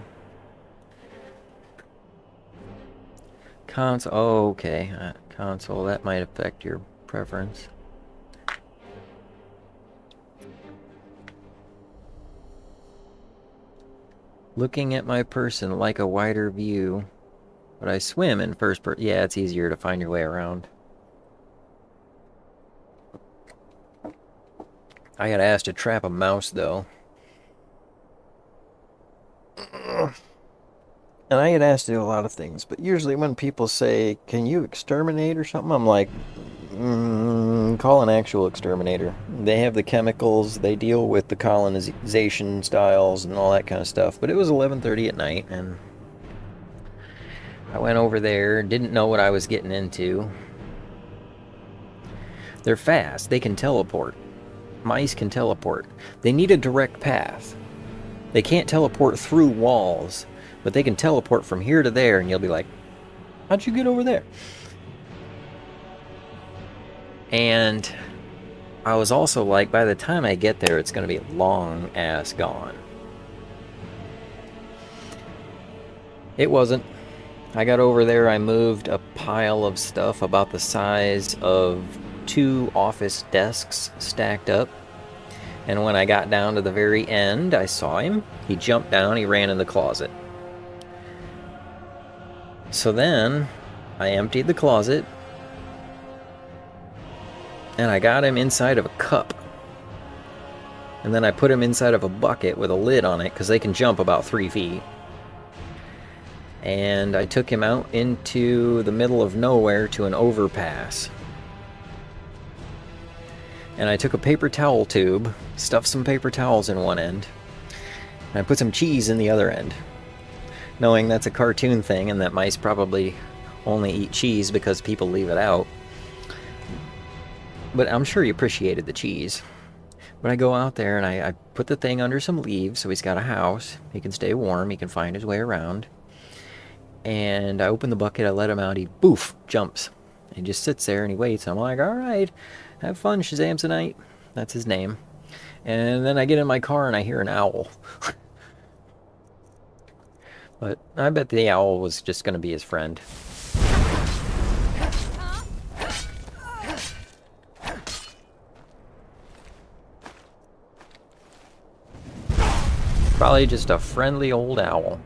Console. Oh, okay. Console, that might affect your preference. Looking at my person like a wider view, but I swim in first person. Yeah, it's easier to find your way around. I got asked to trap a mouse, though. And I get asked to do a lot of things, but usually when people say, can you exterminate or something, I'm like, call an actual exterminator. They have the chemicals, they deal with the colonization styles and all that kind of stuff. But it was 11:30 at night, and I went over there, didn't know what I was getting into. They're fast, they can teleport. Mice can teleport. They need a direct path. They can't teleport through walls, but they can teleport from here to there, and you'll be like, how'd you get over there? And I was also like, by the time I get there, it's going to be long ass gone. It wasn't. I got over there, I moved a pile of stuff about the size of 2 office desks stacked up. And when I got down to the very end, I saw him. He jumped down, he ran in the closet. So then, I emptied the closet, and I got him inside of a cup. And then I put him inside of a bucket with a lid on it, because they can jump about 3 feet. And I took him out into the middle of nowhere to an overpass. And I took a paper towel tube, stuffed some paper towels in one end, and I put some cheese in the other end. Knowing that's a cartoon thing and that mice probably only eat cheese because people leave it out. But I'm sure he appreciated the cheese. But I go out there and I put the thing under some leaves so he's got a house. He can stay warm, he can find his way around. And I open the bucket, I let him out, he boof, jumps. He just sits there and he waits. I'm like, alright, have fun, Shazamsonite. That's his name. And then I get in my car and I hear an owl. But I bet the owl was just going to be his friend. Probably just a friendly old owl.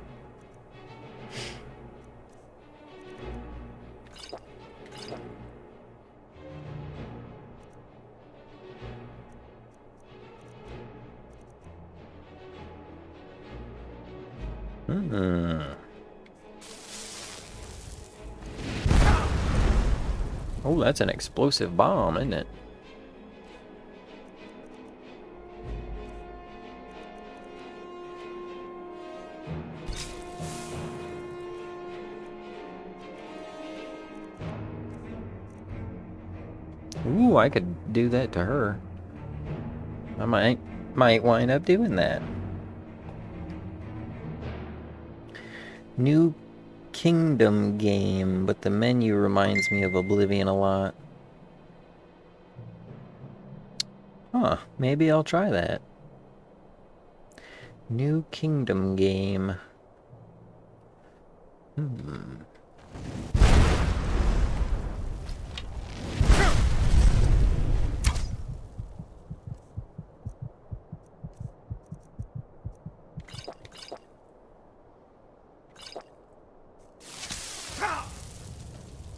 Oh, that's an explosive bomb, isn't it? Ooh, I could do that to her. I might wind up doing that. New Kingdom game, but the menu reminds me of Oblivion a lot. Huh, maybe I'll try that. New Kingdom game.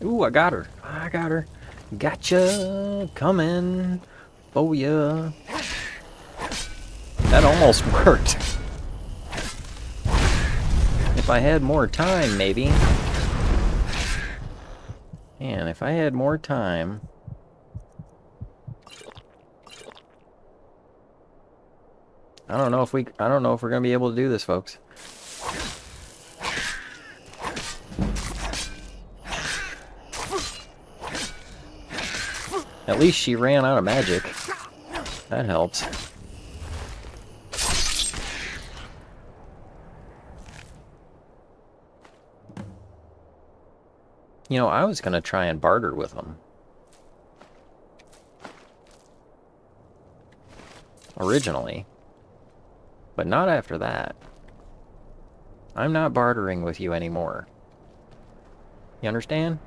Ooh, I got her. I got her. Gotcha. Coming. Oh, yeah. That almost worked. If I had more time, maybe. Man, if I had more time... I don't know if we're gonna be able to do this, folks. At least she ran out of magic. That helps. You know, I was gonna try and barter with them. Originally. But not after that. I'm not bartering with you anymore. You understand?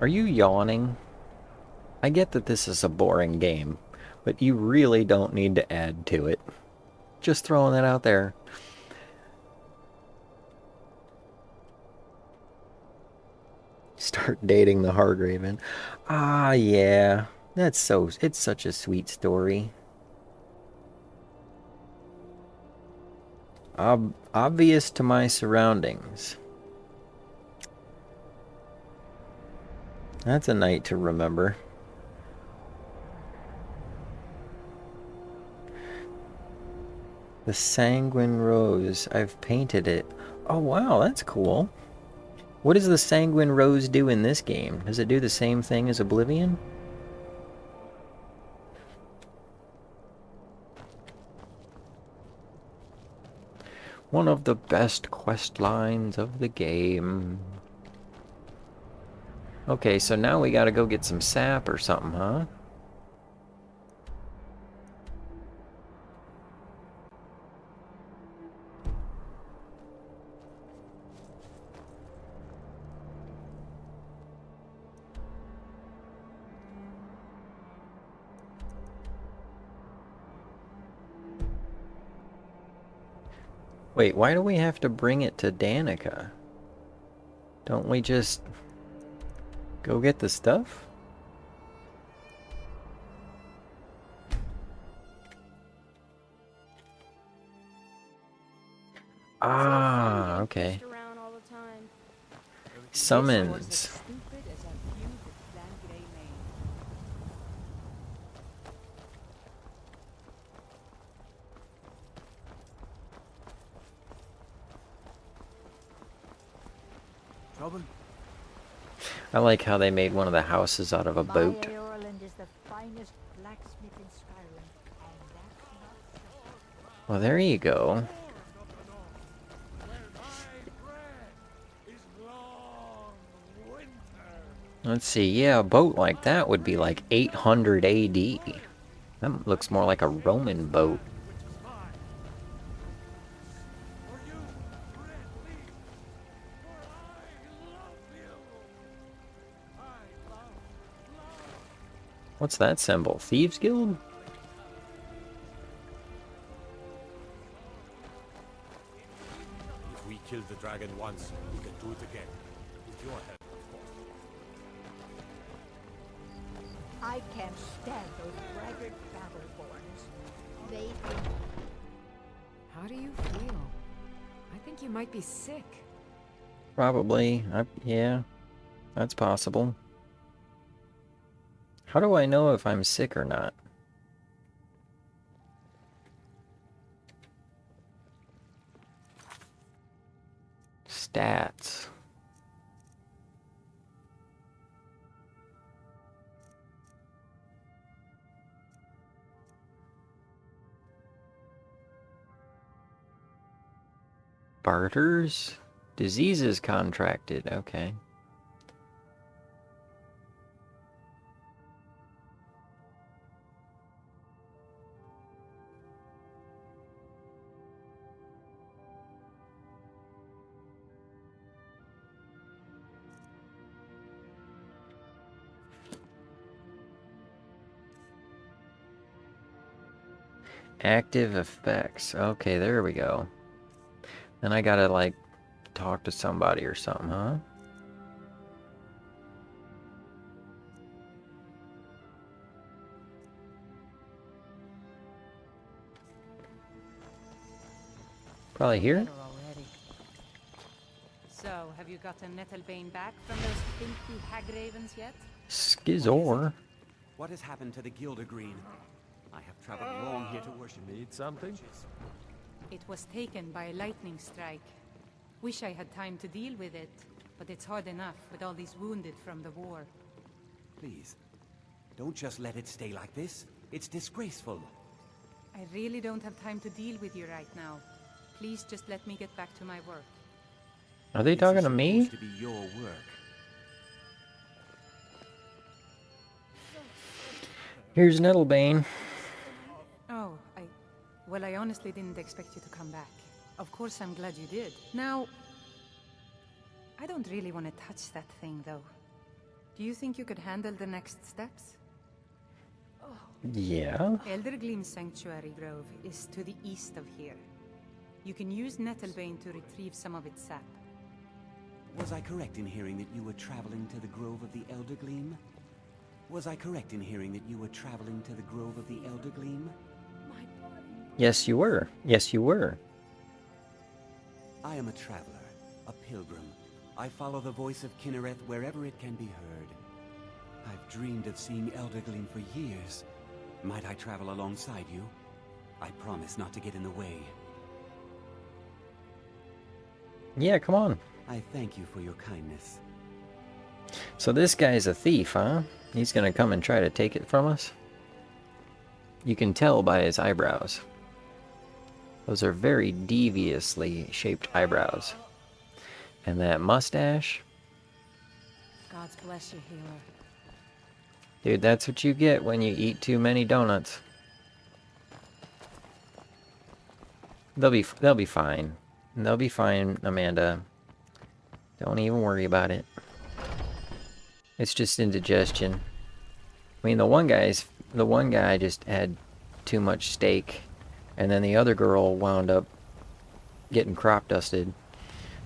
Are you yawning? I get that this is a boring game, but you really don't need to add to it. Just throwing that out there. Start dating the Hargraven. Ah, yeah. It's such a sweet story. Obvious to my surroundings. That's a night to remember. The Sanguine Rose. I've painted it. Oh wow, that's cool. What does the Sanguine Rose do in this game? Does it do the same thing as Oblivion? One of the best quest lines of the game. Okay, so now we gotta go get some sap or something, huh? Wait, why do we have to bring it to Danica? Don't we just go get the stuff? Ah, okay. Summons. Trouble? I like how they made one of the houses out of a boat. Is the finest blacksmith in Skyrim, and that's not so. Well, there you go. Let's see, yeah, a boat like that would be like 800 AD. That looks more like a Roman boat. What's that symbol? Thieves Guild? If we killed the dragon once, we can do it again. With your help, of course. I can't stand those braggart battleborns. They think. How do you feel? I think you might be sick. Probably. Yeah, that's possible. How do I know if I'm sick or not? Stats. Barters? Diseases contracted, okay. Active effects. Okay, there we go. Then I gotta, like, talk to somebody or something, huh? Probably here? So, have you gotten Nettlebane back from those filthy hag ravens yet? Skizor. What has happened to the Gildergreen? I have traveled long here to worship. Need something? It was taken by a lightning strike. Wish I had time to deal with it, but it's hard enough with all these wounded from the war. Please, don't just let it stay like this. It's disgraceful. I really don't have time to deal with you right now. Please just let me get back to my work. Are they talking to This is me? supposed to be your work. Here's Nettlebane. Oh, well, I honestly didn't expect you to come back. Of course, I'm glad you did. Now, I don't really want to touch that thing, though. Do you think you could handle the next steps? Yeah. Eldergleam Sanctuary Grove is to the east of here. You can use Nettlebane to retrieve some of its sap. Was I correct in hearing that you were traveling to the Grove of the Eldergleam? Was I correct in hearing that you were traveling to the Grove of the Eldergleam? Yes, you were. Yes, you were. I am a traveler, a pilgrim. I follow the voice of Kinnereth wherever it can be heard. I've dreamed of seeing Eldergleam for years. Might I travel alongside you? I promise not to get in the way. Yeah, come on. I thank you for your kindness. So this guy's a thief, huh? He's gonna come and try to take it from us? You can tell by his eyebrows. Those are very deviously shaped eyebrows. And that mustache? God bless you, healer. Dude, that's what you get when you eat too many donuts. They'll be fine. They'll be fine, Amanda. Don't even worry about it. It's just indigestion. I mean, the one guy just had too much steak, and then the other girl wound up getting crop dusted.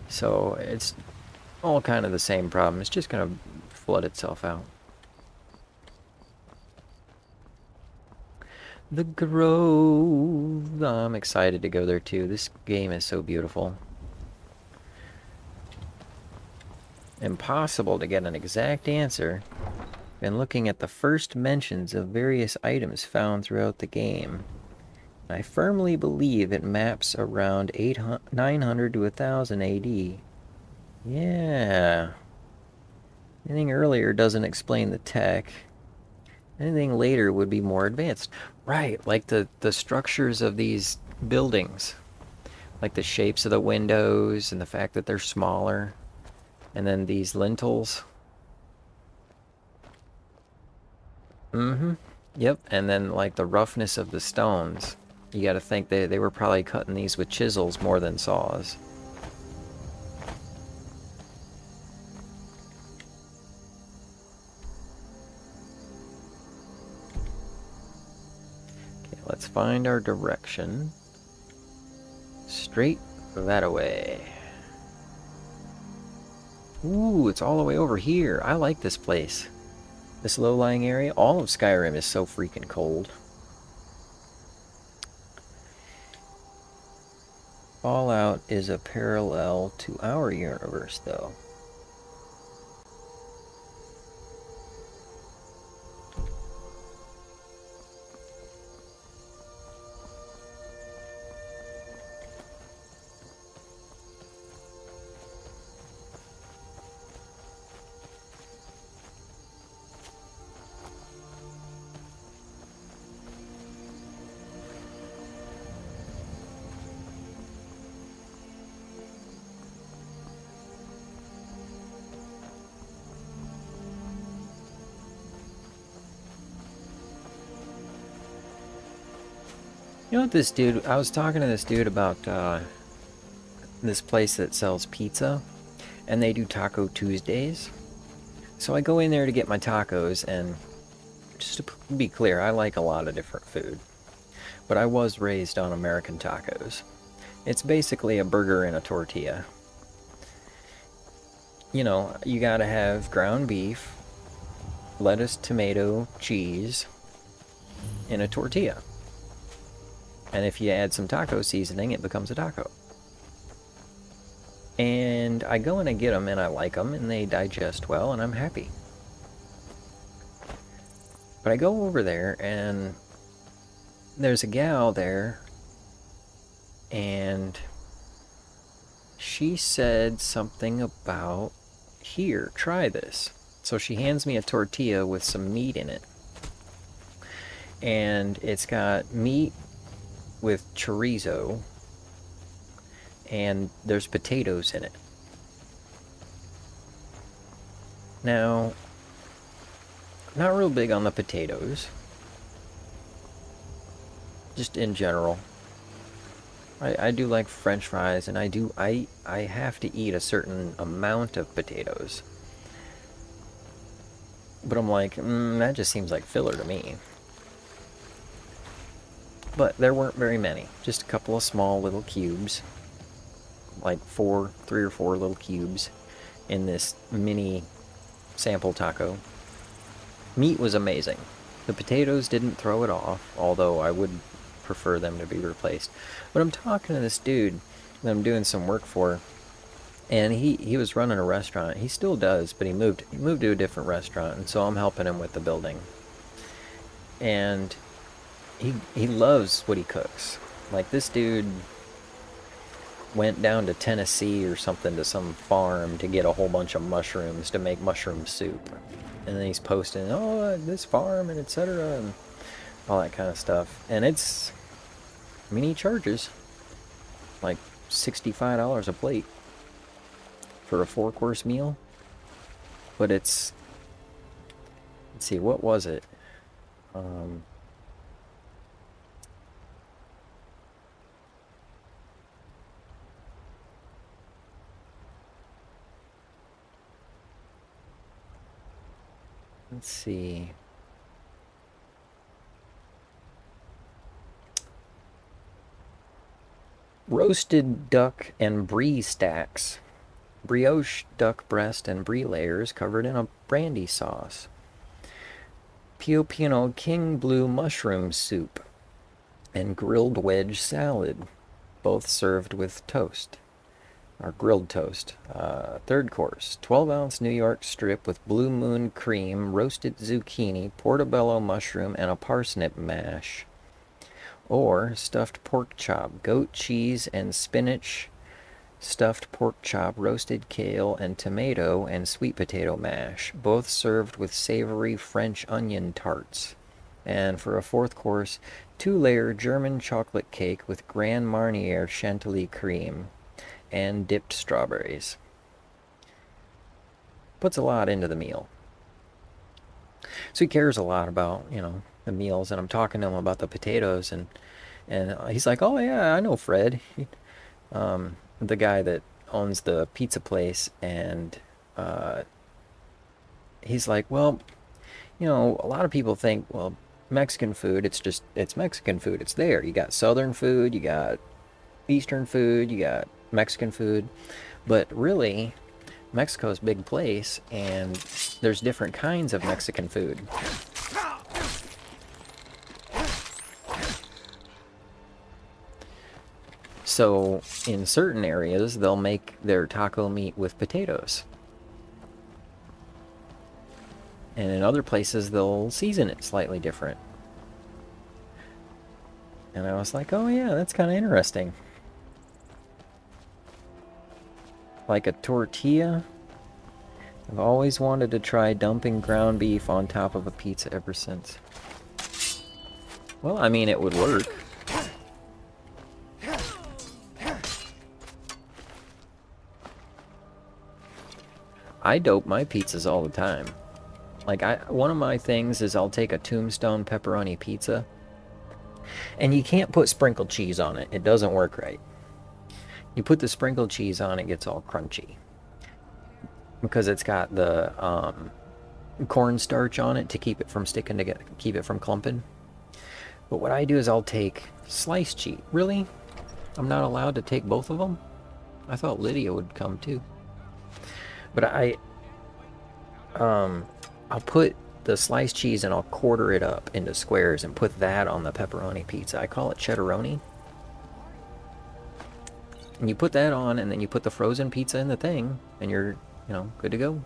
So it's all kind of the same problem. It's just gonna flood itself out. The Grove. I'm excited to go there too. This game is so beautiful. Impossible to get an exact answer. Been looking at the first mentions of various items found throughout the game. I firmly believe it maps around 900 to 1000 AD. Yeah. Anything earlier doesn't explain the tech. Anything later would be more advanced. Right, like the structures of these buildings. Like the shapes of the windows and the fact that they're smaller. And then these lintels. Mm-hmm. Yep, and then like the roughness of the stones. You gotta think they were probably cutting these with chisels more than saws. Okay, let's find our direction. Straight that way. Ooh, it's all the way over here. I like this place. This low-lying area. All of Skyrim is so freaking cold. Fallout is a parallel to our universe, though. You know what this dude, I was talking to this dude about this place that sells pizza, and they do Taco Tuesdays. So I go in there to get my tacos, and just to be clear, I like a lot of different food. But I was raised on American tacos. It's basically a burger and a tortilla. You know, you gotta have ground beef, lettuce, tomato, cheese, in a tortilla. And if you add some taco seasoning, it becomes a taco. And I go and I get them, and I like them, and they digest well, and I'm happy. But I go over there, and there's a gal there, and she said something about, here, try this. So she hands me a tortilla with some meat in it. And it's got meat with chorizo, and there's potatoes in it. Now, I'm not real big on the potatoes, just in general. I do like French fries, and I have to eat a certain amount of potatoes. But I'm like, that just seems like filler to me. But there weren't very many, just a couple of small little cubes, like 3 or 4 little cubes in this mini sample taco. Meat was amazing. The potatoes didn't throw it off, although I would prefer them to be replaced. But I'm talking to this dude that I'm doing some work for, and he was running a restaurant. He still does, but he moved to a different restaurant, and so I'm helping him with the building. And he loves what he cooks. Like, this dude went down to Tennessee or something to some farm to get a whole bunch of mushrooms to make mushroom soup. And then he's posting, oh, this farm and etc. and all that kind of stuff. And it's, I mean, he charges like $65 a plate for a 4-course meal. But it's, let's see, what was it? Let's see. Roasted duck and brie stacks. Brioche duck breast and brie layers covered in a brandy sauce. Pio Pino King Blue mushroom soup. And grilled wedge salad. Both served with toast. Or grilled toast. 3rd course, 12-ounce New York strip with Blue Moon cream, roasted zucchini, portobello mushroom, and a parsnip mash. Or stuffed pork chop, goat cheese and spinach, stuffed pork chop, roasted kale and tomato, and sweet potato mash. Both served with savory French onion tarts. And for a 4th course, 2-layer German chocolate cake with Grand Marnier Chantilly cream and dipped strawberries. Puts a lot into the meal. So he cares a lot about, you know, the meals, and I'm talking to him about the potatoes, and he's like, oh yeah, I know Fred, the guy that owns the pizza place, and he's like, well, you know, a lot of people think, well, Mexican food, it's Mexican food, it's there. You got Southern food, you got Eastern food, you got Mexican food, but really Mexico's a big place, and there's different kinds of Mexican food. So in certain areas they'll make their taco meat with potatoes, and in other places they'll season it slightly different. And I was like, oh yeah, that's kind of interesting. Like a tortilla. I've always wanted to try dumping ground beef on top of a pizza ever since. Well, I mean, it would work. I dope my pizzas all the time. Like, one of my things is I'll take a Tombstone pepperoni pizza, And you can't put sprinkled cheese on it. It doesn't work right. You put the sprinkled cheese on, it gets all crunchy. Because it's got the cornstarch on it to keep it from sticking together, keep it from clumping. But what I do is I'll take sliced cheese. Really? I'm not allowed to take both of them? I thought Lydia would come too. But I'll put the sliced cheese and I'll quarter it up into squares and put that on the pepperoni pizza. I call it cheddaroni. And you put that on and then you put the frozen pizza in the thing and you're, you know, good to go.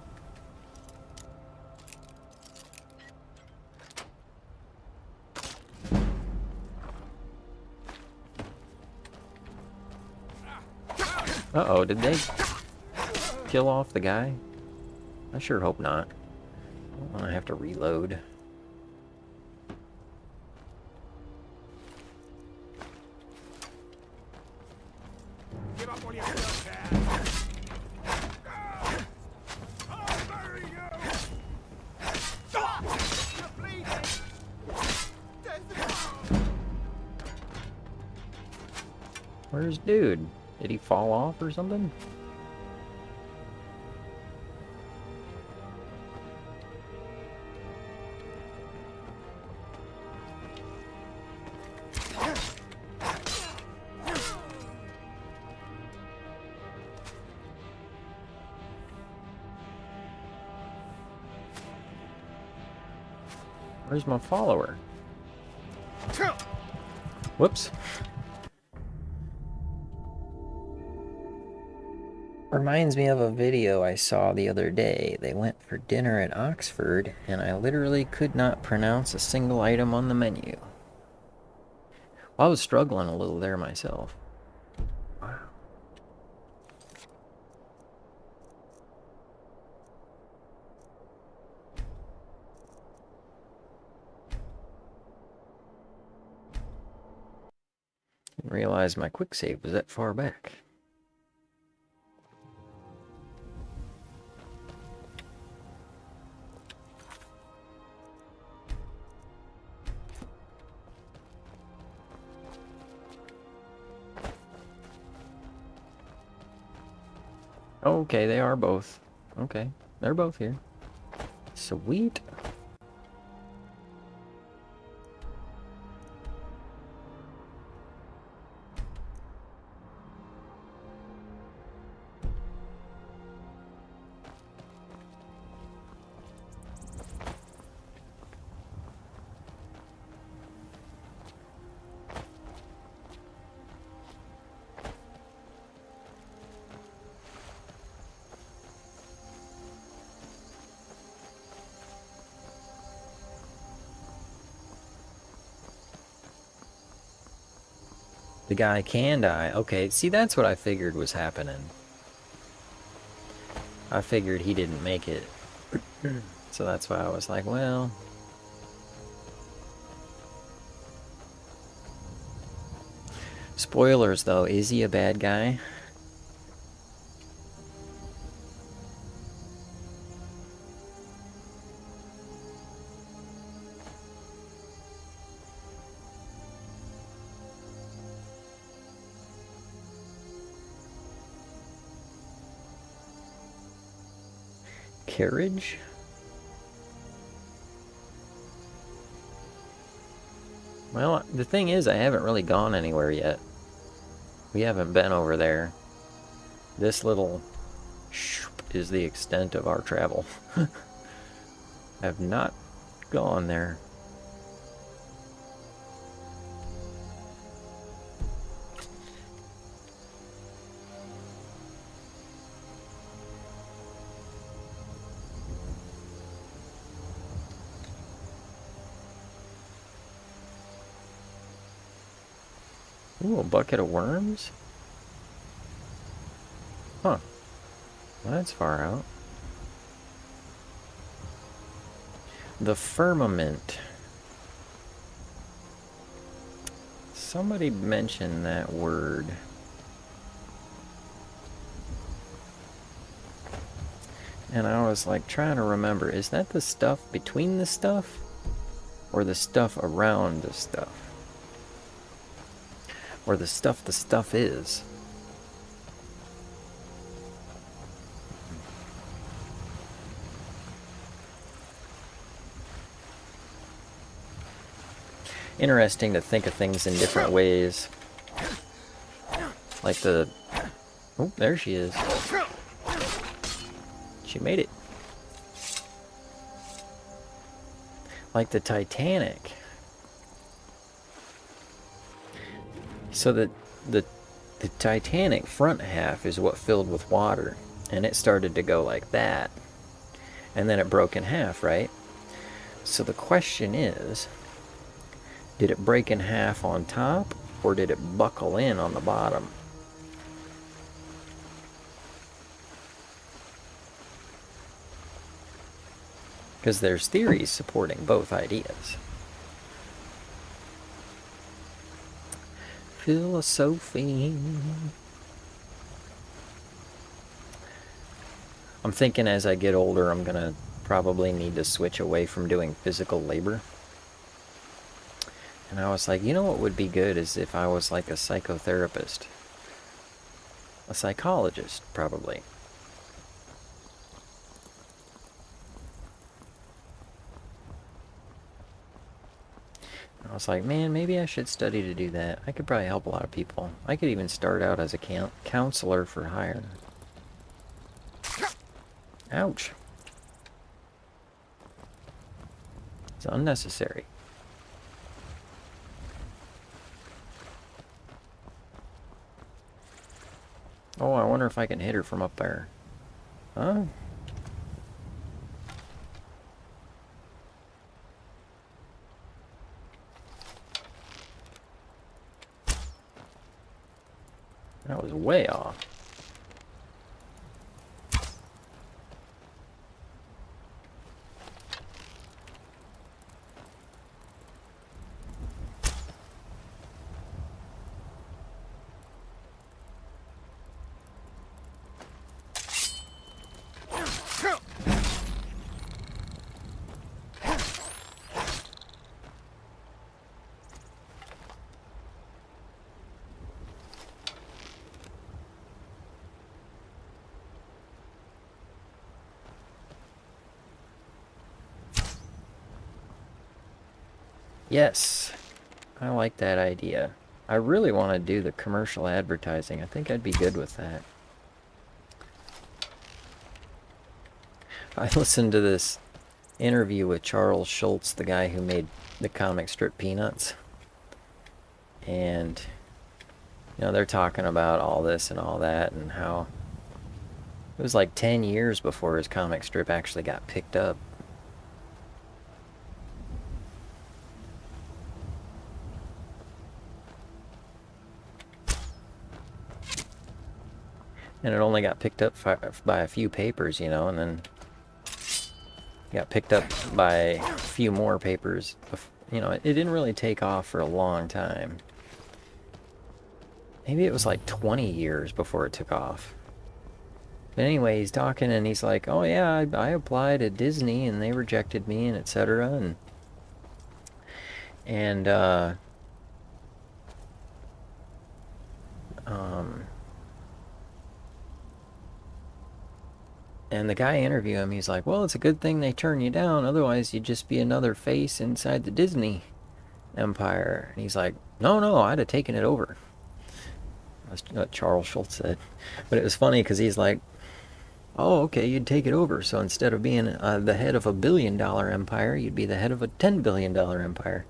Uh-oh, did they kill off the guy? I sure hope not. I don't want to have to reload. Give up on yourself, Dad. Where's dude? Did he fall off or something? Where's my follower? Whoops. Reminds me of a video I saw the other day. They went for dinner at Oxford, and I literally could not pronounce a single item on the menu. Well, I was struggling a little there myself. Wow. Didn't realize my quick save was that far back. Okay, they are both. Okay, they're both here. Sweet. The guy can die. Okay, see, that's what I figured was happening. I figured he didn't make it. So that's why I was like, well... Spoilers, though. Is he a bad guy? Carriage? Well, the thing is, I haven't really gone anywhere yet. We haven't been over there. This little is the extent of our travel. I have not gone there. Ooh, a bucket of worms? Huh. Well, that's far out. The firmament. Somebody mentioned that word. And I was like trying to remember, is that the stuff between the stuff? Or the stuff around the stuff? Or the stuff is. Interesting to think of things in different ways. Like the... Oh, there she is. She made it. Like the Titanic. So the Titanic front half is what filled with water. And it started to go like that. And then it broke in half, right? So the question is... Did it break in half on top, or did it buckle in on the bottom? Because there's theories supporting both ideas. Philosophy. I'm thinking as I get older, I'm gonna probably need to switch away from doing physical labor. And I was like, you know what would be good is if I was like a psychotherapist. A psychologist, probably. And I was like, man, maybe I should study to do that. I could probably help a lot of people. I could even start out as a counselor for hire. Ouch. It's unnecessary. Oh, I wonder if I can hit her from up there. Huh? That was way off. Yes, I like that idea. I really want to do the commercial advertising. I think I'd be good with that. I listened to this interview with Charles Schultz, the guy who made the comic strip Peanuts. And, you know, they're talking about all this and all that and how it was like 10 years before his comic strip actually got picked up. And it only got picked up by a few papers, you know, and then got picked up by a few more papers. You know, it didn't really take off for a long time. Maybe it was like 20 years before it took off. But anyway, he's talking and he's like, oh yeah, I applied at Disney and they rejected me and etc. And the guy interviewed him, he's like, well, it's a good thing they turned you down, otherwise you'd just be another face inside the Disney empire. And he's like, no, I'd have taken it over. That's what Charles Schultz said. But it was funny because he's like, oh, okay, you'd take it over. So instead of being the head of $1 billion empire, you'd be the head of a $10 billion empire.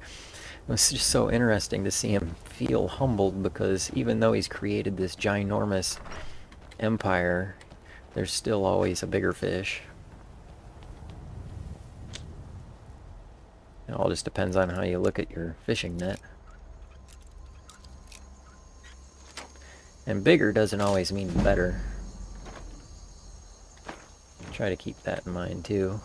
It was just so interesting to see him feel humbled because even though he's created this ginormous empire, there's still always a bigger fish. It all just depends on how you look at your fishing net. And bigger doesn't always mean better. Try to keep that in mind too.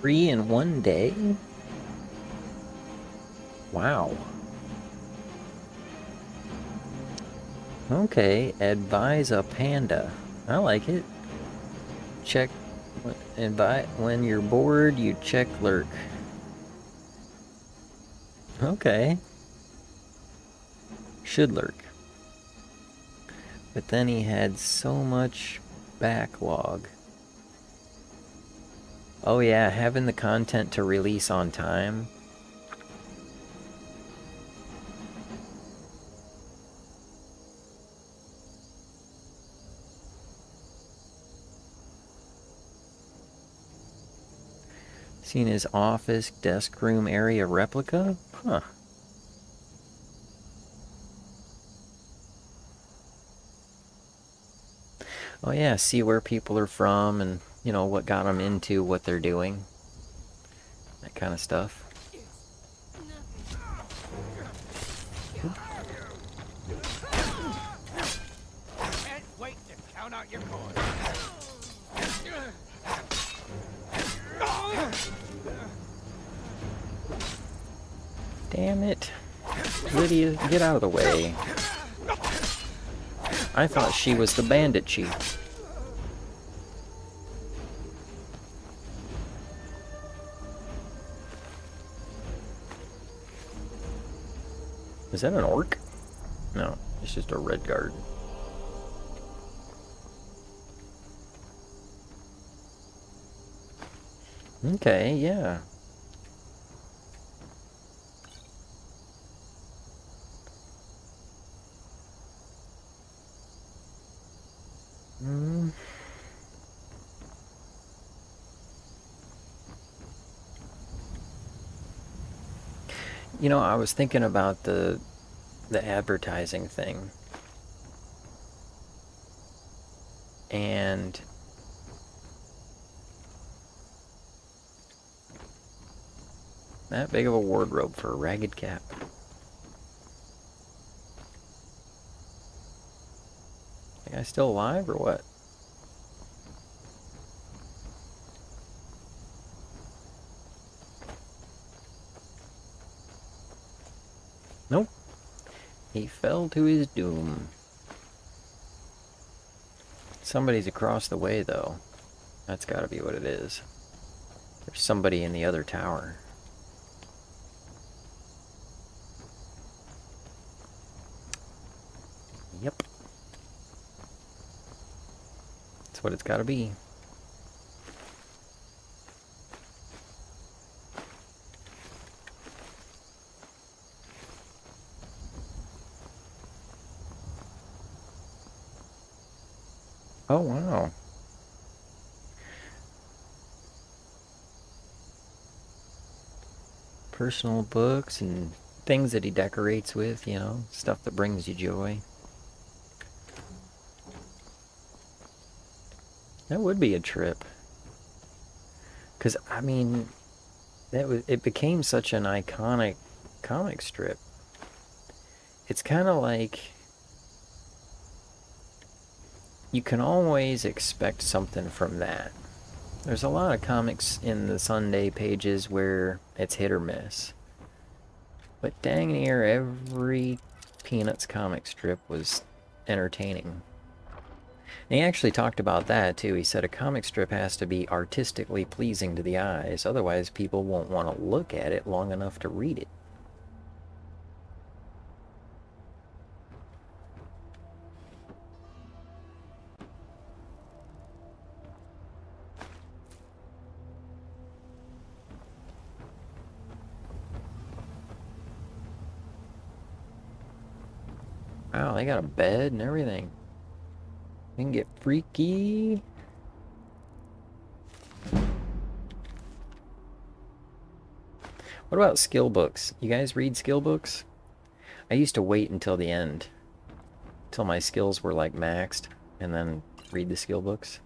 3 in one day? Wow. Okay, advise a panda. I like it. Check, invite, when you're bored, you check lurk. Okay. Should lurk. But then he had so much backlog. Oh yeah, having the content to release on time. Seen his office, desk room area replica? Huh. Oh yeah, see where people are from and, you know, what got them into what they're doing. That kind of stuff. Can't wait to count out your coins. Damn it. Lydia, get out of the way. I thought she was the bandit chief. Is that an orc? No, it's just a red guard. Okay, yeah. You know, I was thinking about the advertising thing. And that big of a wardrobe for a ragged cap. The guy's still alive or what? Nope. He fell to his doom. Somebody's across the way, though. That's gotta be what it is. There's somebody in the other tower. Yep. That's what it's gotta be. Oh, wow. Personal books and things that he decorates with, you know, stuff that brings you joy. That would be a trip. 'Cause, I mean, it became such an iconic comic strip. It's kind of like you can always expect something from that. There's a lot of comics in the Sunday pages where it's hit or miss. But dang near every Peanuts comic strip was entertaining. And he actually talked about that too. He said a comic strip has to be artistically pleasing to the eyes, otherwise people won't want to look at it long enough to read it. Wow, they got a bed and everything. We can get freaky. What about skill books? You guys read skill books? I used to wait until the end, till my skills were like maxed, and then read the skill books.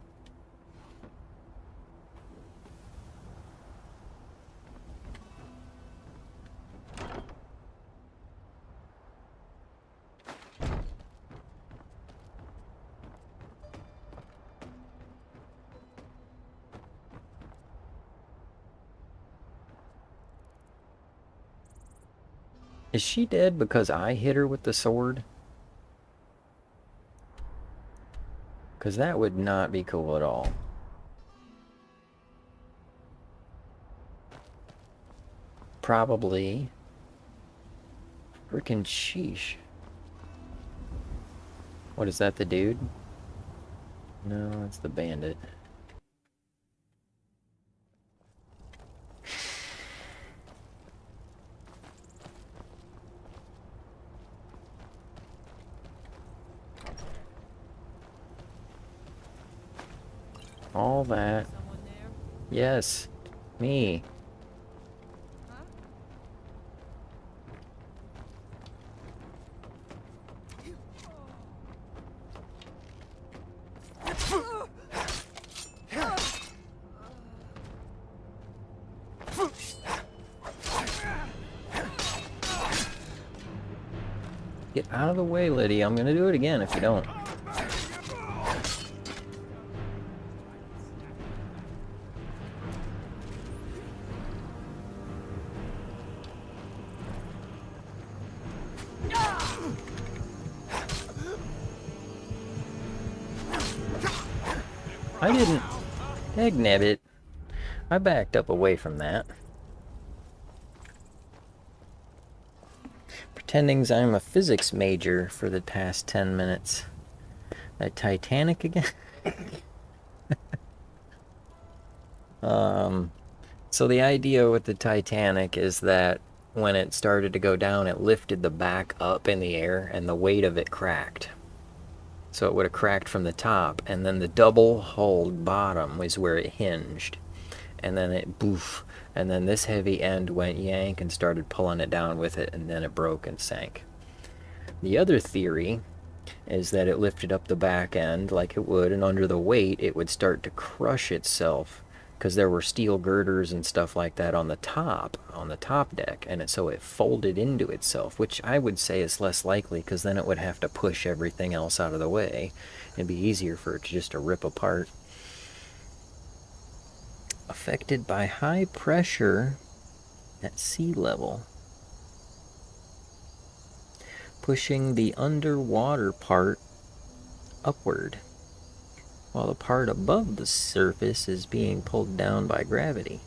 Is she dead because I hit her with the sword? Because that would not be cool at all. Probably. Frickin' sheesh. What is that, the dude? No, it's the bandit. All that. Yes, me. Get out of the way, Lydia. I'm gonna do it again if you don't. I didn't. Dagnabbit. I backed up away from that. Pretending I'm a physics major for the past 10 minutes. That Titanic again? So the idea with the Titanic is that when it started to go down, it lifted the back up in the air and the weight of it cracked. So it would have cracked from the top, and then the double-hulled bottom was where it hinged. And then it boof, and then this heavy end went yank and started pulling it down with it, and then it broke and sank. The other theory is that it lifted up the back end like it would, and under the weight it would start to crush itself, because there were steel girders and stuff like that on the top deck, and so it folded into itself, which I would say is less likely, because then it would have to push everything else out of the way. It'd be easier for it to just to rip apart. Affected by high pressure at sea level, pushing the underwater part upward, while the part above the surface is being pulled down by gravity.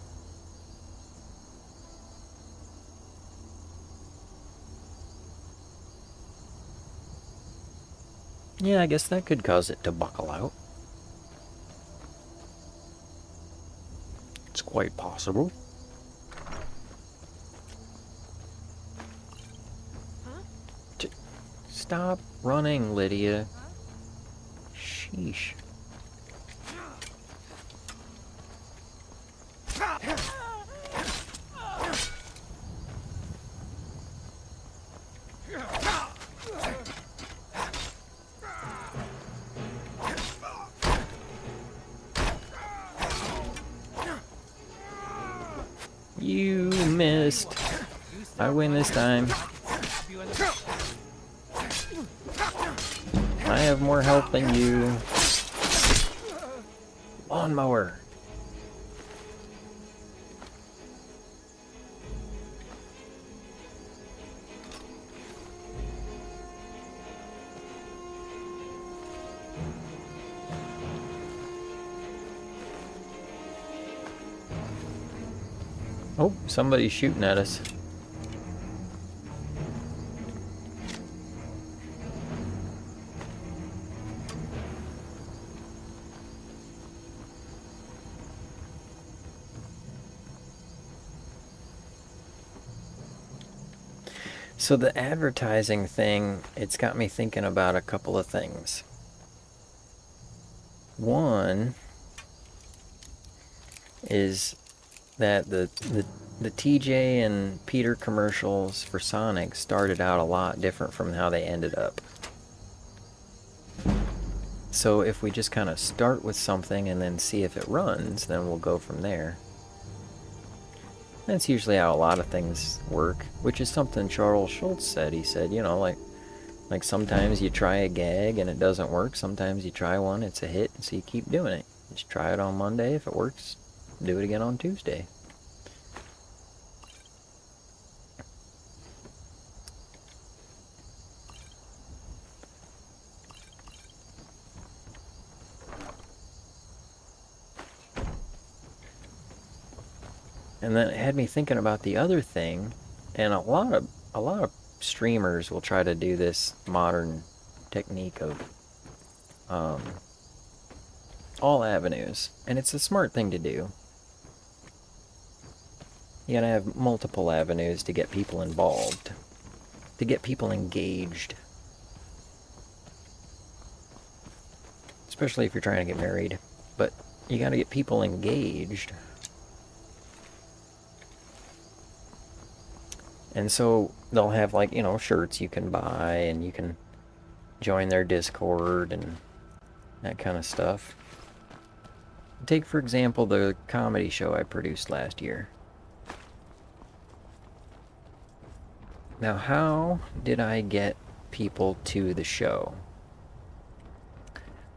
Yeah, I guess that could cause it to buckle out. It's quite possible. Stop running, Lydia. Sheesh. You missed. I win this time. I have more health than you. Lawnmower. Oh, somebody's shooting at us. So the advertising thing, it's got me thinking about a couple of things. One is that the TJ and Peter commercials for Sonic started out a lot different from how they ended up. So if we just kind of start with something and then see if it runs, then we'll go from there. That's usually how a lot of things work, which is something Charles Schultz said. He said, you know, like sometimes you try a gag and it doesn't work. Sometimes you try one, it's a hit, and so you keep doing it. Just try it on Monday. If it works, do it again on Tuesday. And then it had me thinking about the other thing, and a lot of streamers will try to do this modern technique of all avenues, and it's a smart thing to do. You gotta have multiple avenues to get people involved, to get people engaged. Especially if you're trying to get married, but you gotta get people engaged. And so they'll have, like, you know, shirts you can buy, and you can join their Discord and that kind of stuff. Take, for example, the comedy show I produced last year. Now, how did I get people to the show?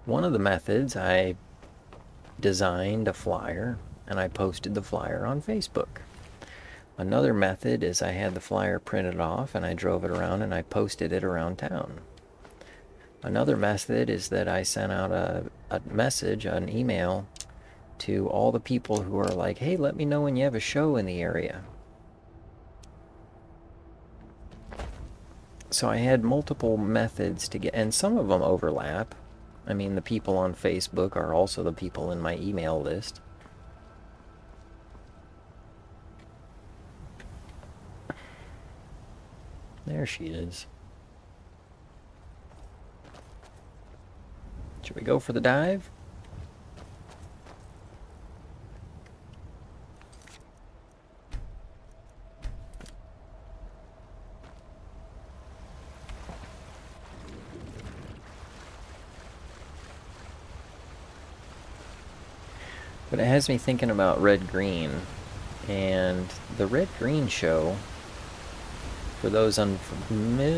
One of the methods, I designed a flyer, and I posted the flyer on Facebook. Another method is I had the flyer printed off and I drove it around and I posted it around town. Another method is that I sent out a message, an email, to all the people who are like, hey, let me know when you have a show in the area. So I had multiple methods to get, and some of them overlap. I mean, the people on Facebook are also the people in my email list. There she is. Should we go for the dive? But it has me thinking about red-green, and the red-green show, for those unfamiliar,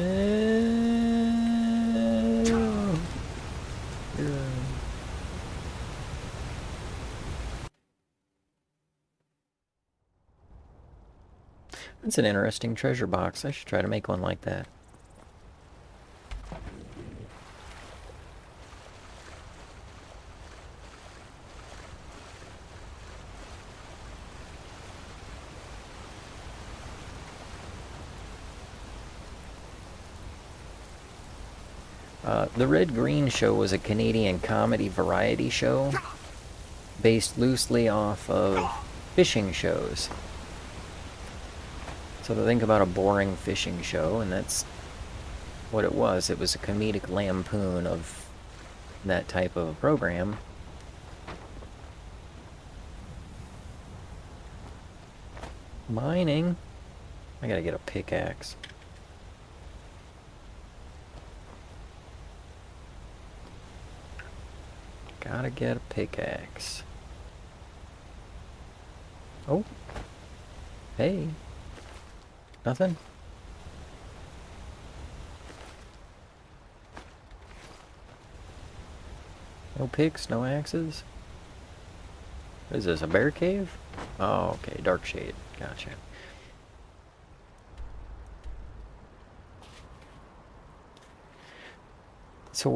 that's an interesting treasure box. I should try to make one like that. The Red Green Show was a Canadian comedy variety show based loosely off of fishing shows. So to think about a boring fishing show, and that's what it was. It was a comedic lampoon of that type of a program. Mining. I gotta get a pickaxe. Gotta get a pickaxe. Oh. Hey. Nothing? No picks, no axes? What is this, a bear cave? Oh, okay, dark shade. Gotcha. So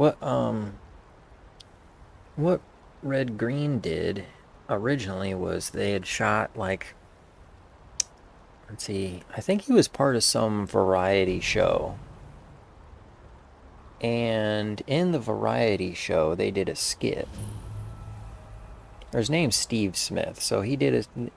what Red Green did originally was they had shot, like, let's see, I think he was part of some variety show. And in the variety show, they did a skit. His name's Steve Smith, so he did a, you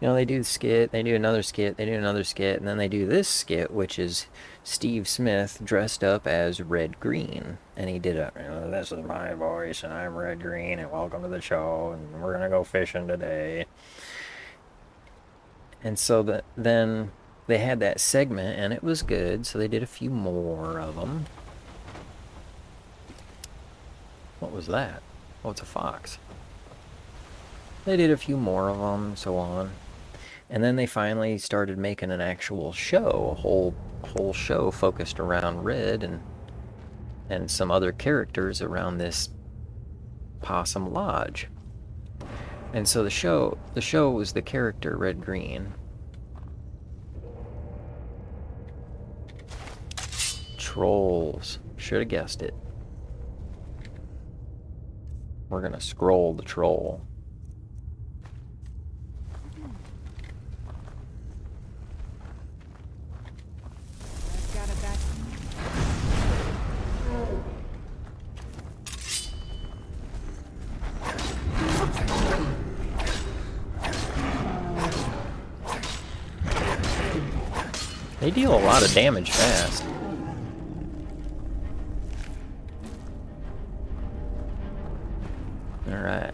know, they do the skit, they do another skit, they do another skit, and then they do this skit, which is Steve Smith dressed up as Red Green. And he did a, you know, this is my voice, and I'm Red Green, and welcome to the show, and we're gonna go fishing today. And so then they had that segment, and it was good, so they did a few more of them. What was that? Oh, it's a fox. They did a few more of them, so on. And then they finally started making an actual show, a whole show focused around Red and some other characters around this Possum Lodge. And so the show was the character Red Green. Trolls. Should have guessed it. We're gonna scroll the troll. They deal a lot of damage fast. Alright.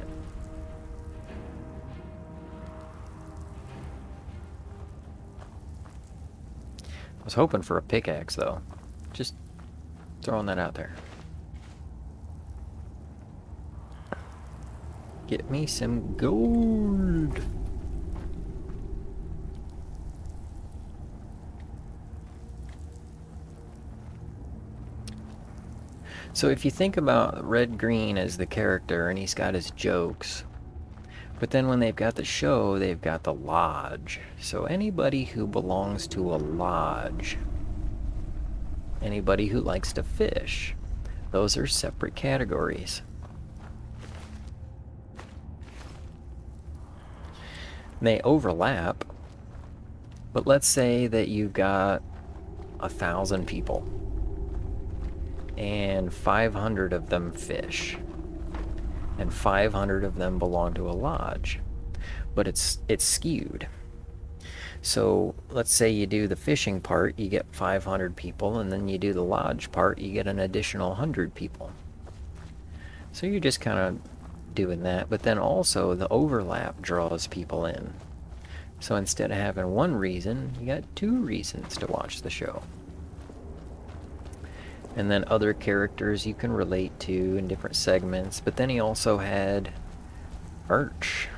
I was hoping for a pickaxe, though. Just throwing that out there. Get me some gold. So if you think about Red Green as the character and he's got his jokes, but then when they've got the show, they've got the lodge. So anybody who belongs to a lodge, anybody who likes to fish, those are separate categories. They overlap, but let's say that you've got 1,000 people and 500 of them fish and 500 of them belong to a lodge, but it's skewed. So let's say you do the fishing part, you get 500 people, and then you do the lodge part, you get an additional 100 people. So you're just kind of doing that, but then also the overlap draws people in. So instead of having one reason, you got 2 reasons to watch the show. And then other characters you can relate to in different segments, but then he also had merch.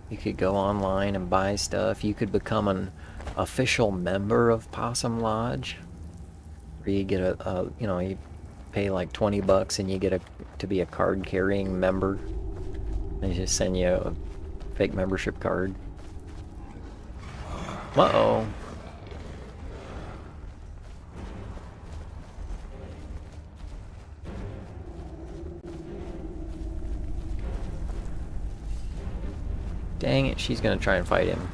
You could go online and buy stuff. You could become an official member of Possum Lodge, where you get you pay like 20 bucks and you get to be a card-carrying member. They just send you a fake membership card. Uh-oh. Dang it, she's gonna try and fight him.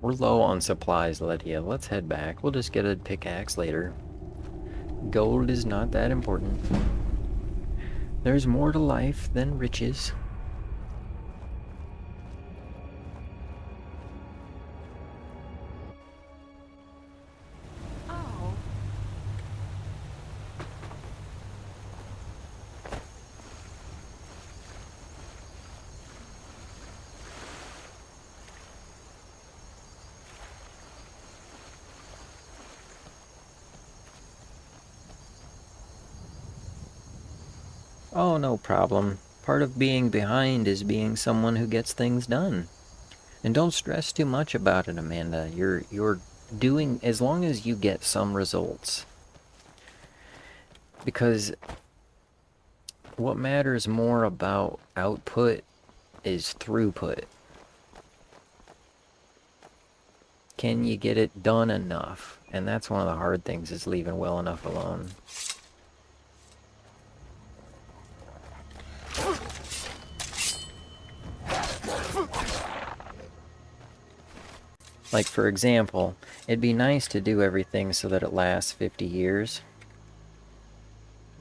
We're low on supplies, Lydia. Let's head back. We'll just get a pickaxe later. Gold is not that important. There's more to life than riches. Oh, no problem. Part of being behind is being someone who gets things done. And don't stress too much about it, Amanda. You're doing, as long as you get some results. Because what matters more about output is throughput. Can you get it done enough? And that's one of the hard things, is leaving well enough alone. Like, for example, it'd be nice to do everything so that it lasts 50 years.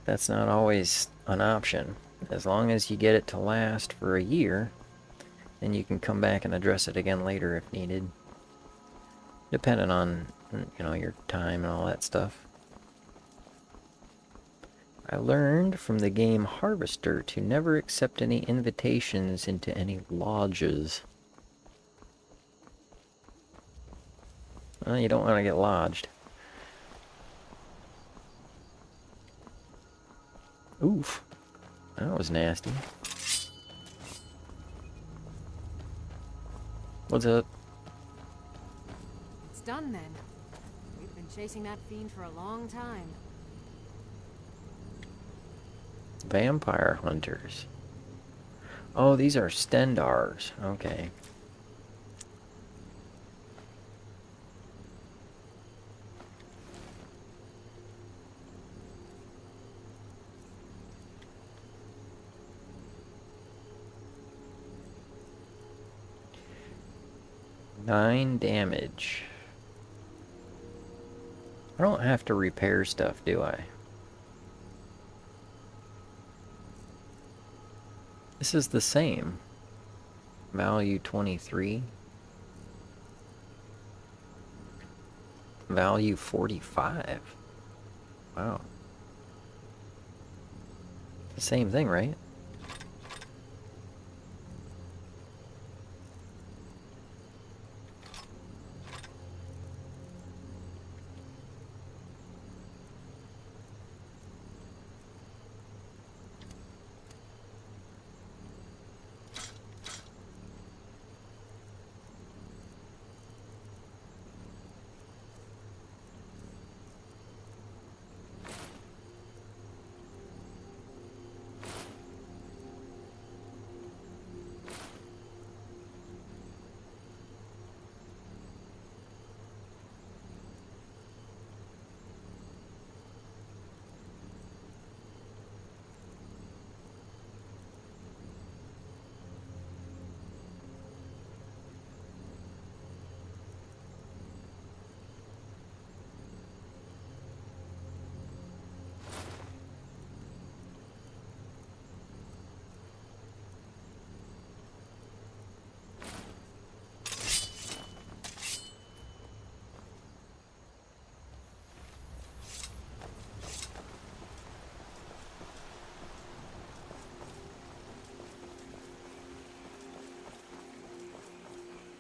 That's not always an option. As long as you get it to last for a year, then you can come back and address it again later if needed. Depending on, your time and all that stuff. I learned from the game Harvester to never accept any invitations into any lodges. Well, you don't want to get lodged. Oof. That was nasty. What's up? It's done then. We've been chasing that fiend for a long time. Vampire hunters. Oh, these are Stendars. Okay. Nine damage. I don't have to repair stuff, do I? This is the same. Value 23. Value 45. Wow. The same thing, right?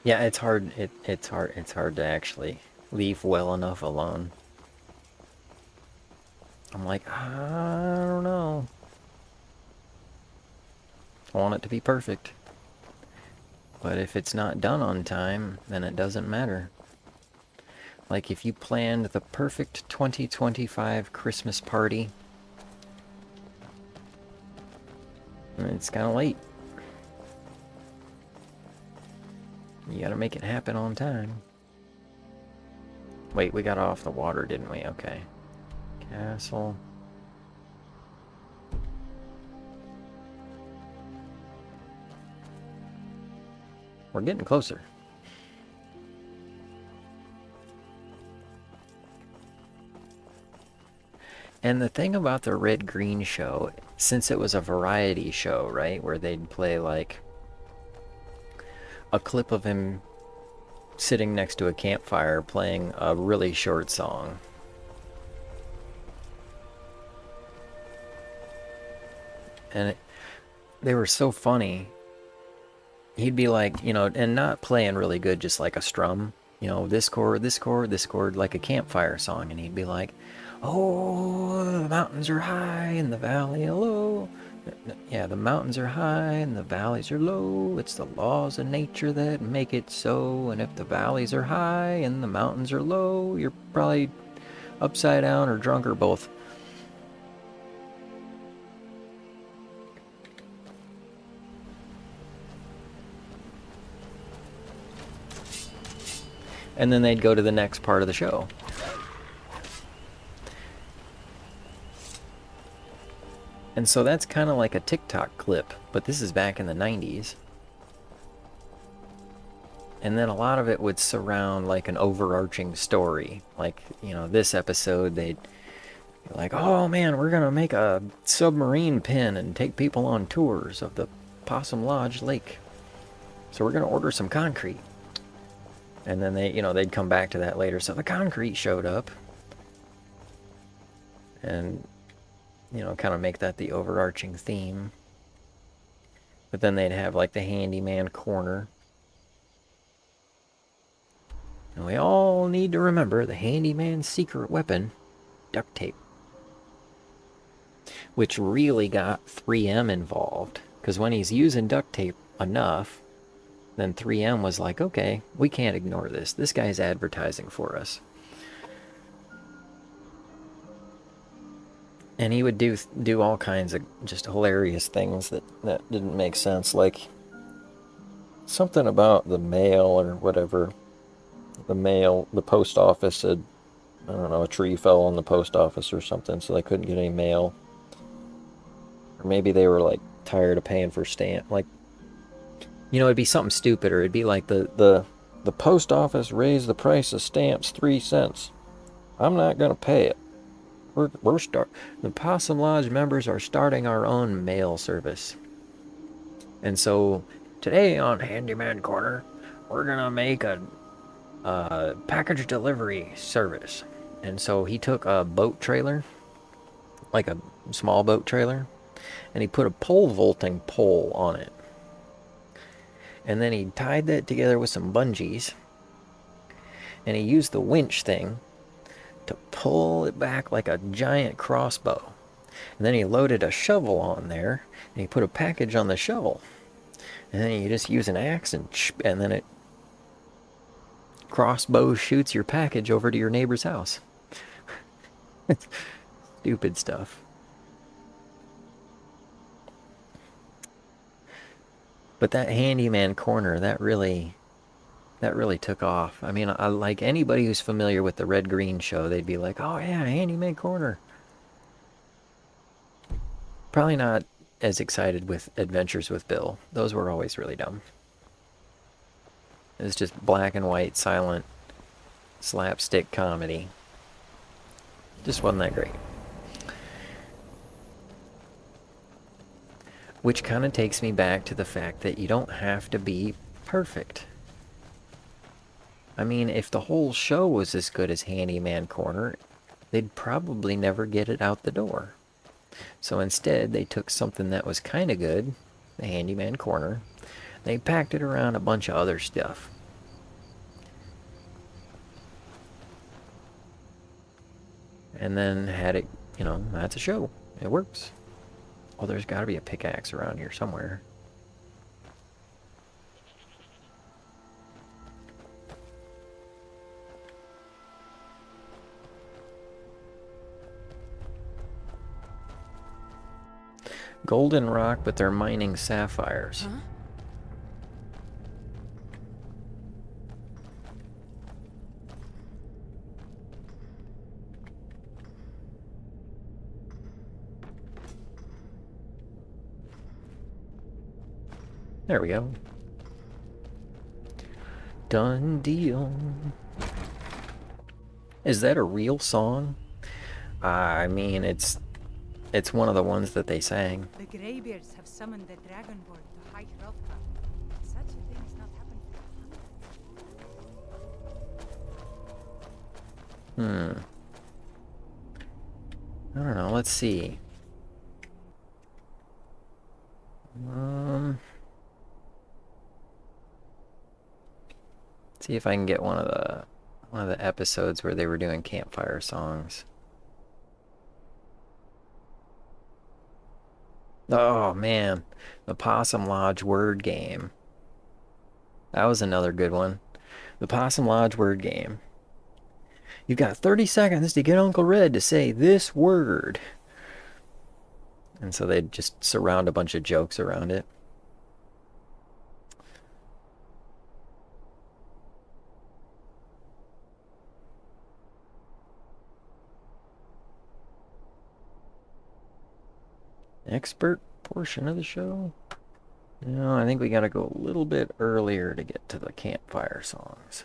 Yeah, it's hard. It's hard to actually leave well enough alone. I'm like, I don't know. I want it to be perfect. But if it's not done on time, then it doesn't matter. Like if you planned the perfect 2025 Christmas party, it's kind of late. You gotta make it happen on time. Wait, we got off the water, didn't we? Okay. Castle. We're getting closer. And the thing about the Red Green show, since it was a variety show, right, where they'd play like a clip of him sitting next to a campfire playing a really short song. And they were so funny. He'd be like, you know, and not playing really good, just like a strum, you know, this chord, this chord, this chord, like a campfire song. And he'd be like, oh, the mountains are high and the valley are low. Yeah, the mountains are high and the valleys are low. It's the laws of nature that make it so. And if the valleys are high and the mountains are low, you're probably upside down or drunk or both. And then they'd go to the next part of the show. And so that's kind of like a TikTok clip, but this is back in the 90s. And then a lot of it would surround like an overarching story. Like, you know, this episode they'd be like, oh man, we're going to make a submarine pin and take people on tours of the Possum Lodge Lake. So we're going to order some concrete. And then they, you know, they'd come back to that later. So the concrete showed up. And, you know, kind of make that the overarching theme. But then they'd have like the handyman corner. And we all need to remember the handyman's secret weapon, duct tape. Which really got 3M involved. Because when he's using duct tape enough, then 3M was like, okay, we can't ignore this. This guy's advertising for us. And he would do all kinds of just hilarious things that didn't make sense. Like something about the mail or whatever. The post office said, I don't know, a tree fell on the post office or something, so they couldn't get any mail. Or maybe they were like tired of paying for stamp. Like, you know, it'd be something stupid, or it'd be like the post office raised the price of stamps 3 cents. I'm not gonna pay it. The Possum Lodge members are starting our own mail service. And so today on Handyman Corner, we're gonna make a package delivery service. And so he took a boat trailer, like a small boat trailer, and he put a pole vaulting pole on it. And then he tied that together with some bungees, and he used the winch thing to pull it back like a giant crossbow. And then he loaded a shovel on there, and he put a package on the shovel. And then you just use an axe, and then it crossbow shoots your package over to your neighbor's house. Stupid stuff. But that handyman corner, that really took off. I mean, I like anybody who's familiar with the Red Green show, they'd be like, "Oh yeah, handyman corner." Probably not as excited with Adventures with Bill. Those were always really dumb. It was just black and white, silent, slapstick comedy. Just wasn't that great. Which kind of takes me back to the fact that you don't have to be perfect. I mean, if the whole show was as good as Handyman Corner, they'd probably never get it out the door. So instead, they took something that was kind of good, the Handyman Corner, they packed it around a bunch of other stuff. And then had it, you know, that's a show. It works. Oh, there's got to be a pickaxe around here somewhere. Golden rock, but they're mining sapphires. Huh? There we go. Done deal. Is that a real song? I mean, it's one of the ones that they sang. The Greybeards have summoned the Dragonborn to High Hrothgar. Such a thing has not happened for I don't know, let's see. See if I can get one of the episodes where they were doing campfire songs. Oh man, the Possum Lodge word game. That was another good one. The Possum Lodge word game. You've got 30 seconds to get Uncle Red to say this word. And so they'd just surround a bunch of jokes around it. Expert portion of the show? No, I think we gotta go a little bit earlier to get to the campfire songs.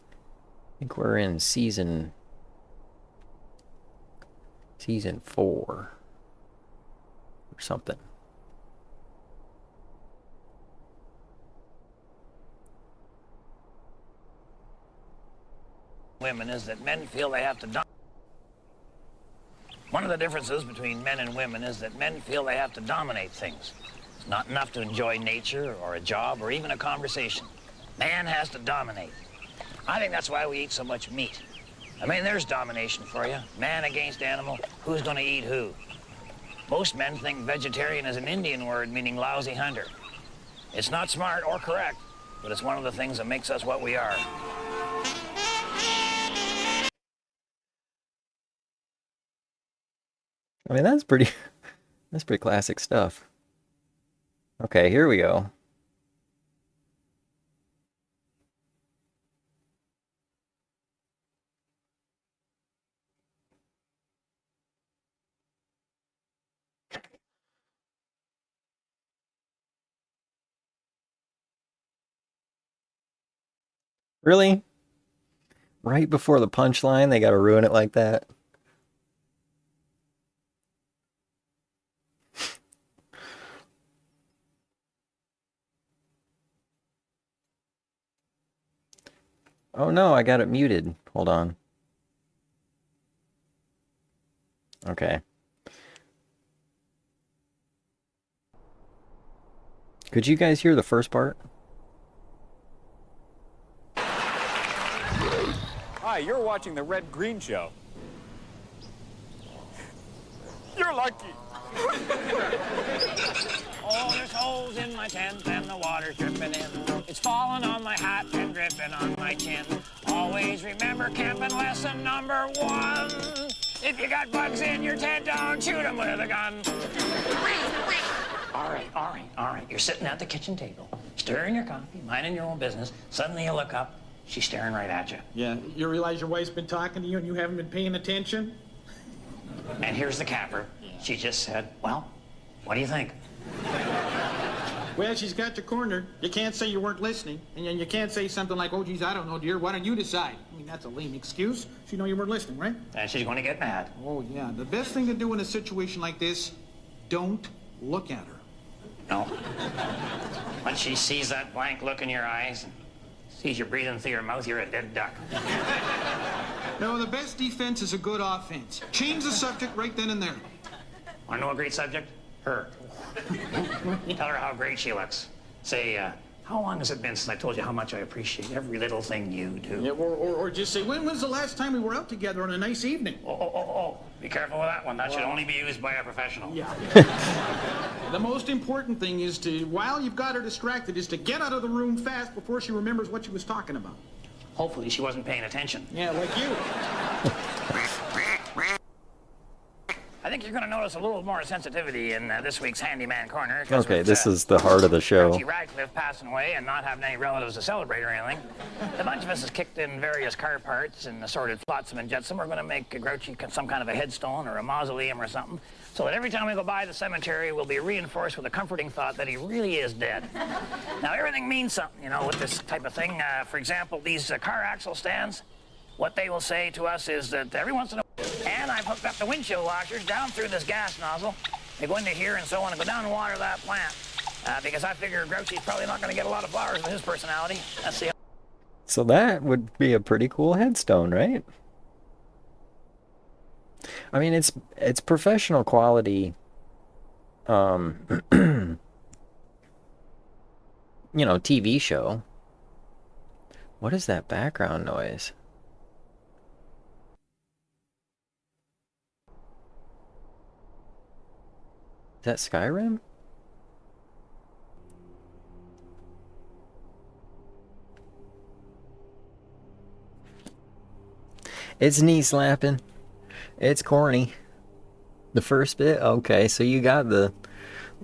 I think we're in season 4 or something. Women is that men feel they have to One of the differences between men and women is that men feel they have to dominate things. It's not enough to enjoy nature or a job or even a conversation. Man has to dominate. I think that's why we eat so much meat. I mean, there's domination for you. Man against animal, who's gonna eat who? Most men think vegetarian is an Indian word meaning lousy hunter. It's not smart or correct, but it's one of the things that makes us what we are. I mean, that's pretty classic stuff. Okay, here we go. Really? Right before the punchline, they gotta ruin it like that. Oh no, I got it muted. Hold on. Okay. Could you guys hear the first part? Hi, you're watching the Red Green Show. You're lucky. Oh, there's holes in my tent and the water's dripping in. It's falling on my hat and dripping on my chin. Always remember camping lesson number 1. If you got bugs in your tent, don't shoot them with a gun. All right. You're sitting at the kitchen table, stirring your coffee, minding your own business. Suddenly you look up, she's staring right at you. Yeah, you realize your wife's been talking to you and you haven't been paying attention? And here's the capper. She just said, well, what do you think? Well, she's got you cornered. You can't say you weren't listening. And you can't say something like, oh, geez, I don't know, dear. Why don't you decide? I mean, that's a lame excuse. She know you weren't listening, right? And she's going to get mad. Oh, yeah. The best thing to do in a situation like this, don't look at her. No. When she sees that blank look in your eyes and sees you breathing through your mouth, you're a dead duck. No, the best defense is a good offense. Change the subject right then and there. Want to know a great subject? Her. Tell her how great she looks. Say, how long has it been since I told you how much I appreciate every little thing you do? Yeah, or just say, when was the last time we were out together on a nice evening? Oh. Be careful with that one. That should only be used by a professional. Yeah. The most important thing is to, while you've got her distracted, is to get out of the room fast before she remembers what she was talking about. Hopefully she wasn't paying attention. Yeah, like you. I think you're going to notice a little more sensitivity in this week's Handyman Corner. Okay, this is the heart of the show. Archie Radcliffe passing away and not having any relatives to celebrate or anything. A bunch of us has kicked in various car parts and assorted flotsam and jetsam. We're going to make Grouchy some kind of a headstone or a mausoleum or something, so that every time we go by the cemetery, we'll be reinforced with a comforting thought that he really is dead. Now, everything means something, you know, with this type of thing. For example, these car axle stands, what they will say to us is that every once in a while, and I've hooked up the windshield washers down through this gas nozzle. They go into here and so on and go down and water that plant. Because I figure Grouchy's probably not going to get a lot of flowers with his personality. That's the... So that would be a pretty cool headstone, right? I mean, it's professional quality, you know, TV show. What is that background noise? Is that Skyrim? It's knee slapping. It's corny. The first bit? Okay, so you got the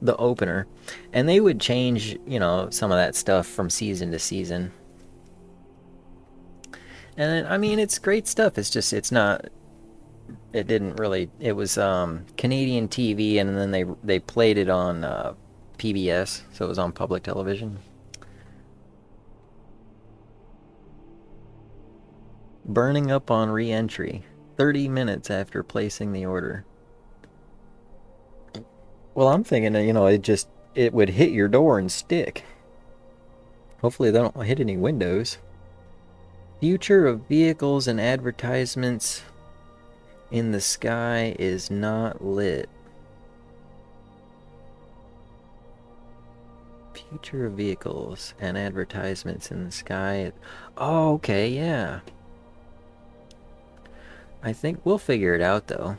opener. And they would change, you know, some of that stuff from season to season. And I mean, it's great stuff. It's just, it's not, it didn't really, it was Canadian TV, and then they played it on PBS, so it was on public television. Burning up on re-entry 30 minutes after placing the order. Well, I'm thinking, you know, it would hit your door and stick. Hopefully they don't hit any windows. Future of vehicles and advertisements in the sky is not lit. Future of vehicles and advertisements in the sky. Oh, okay, yeah. I think we'll figure it out, though.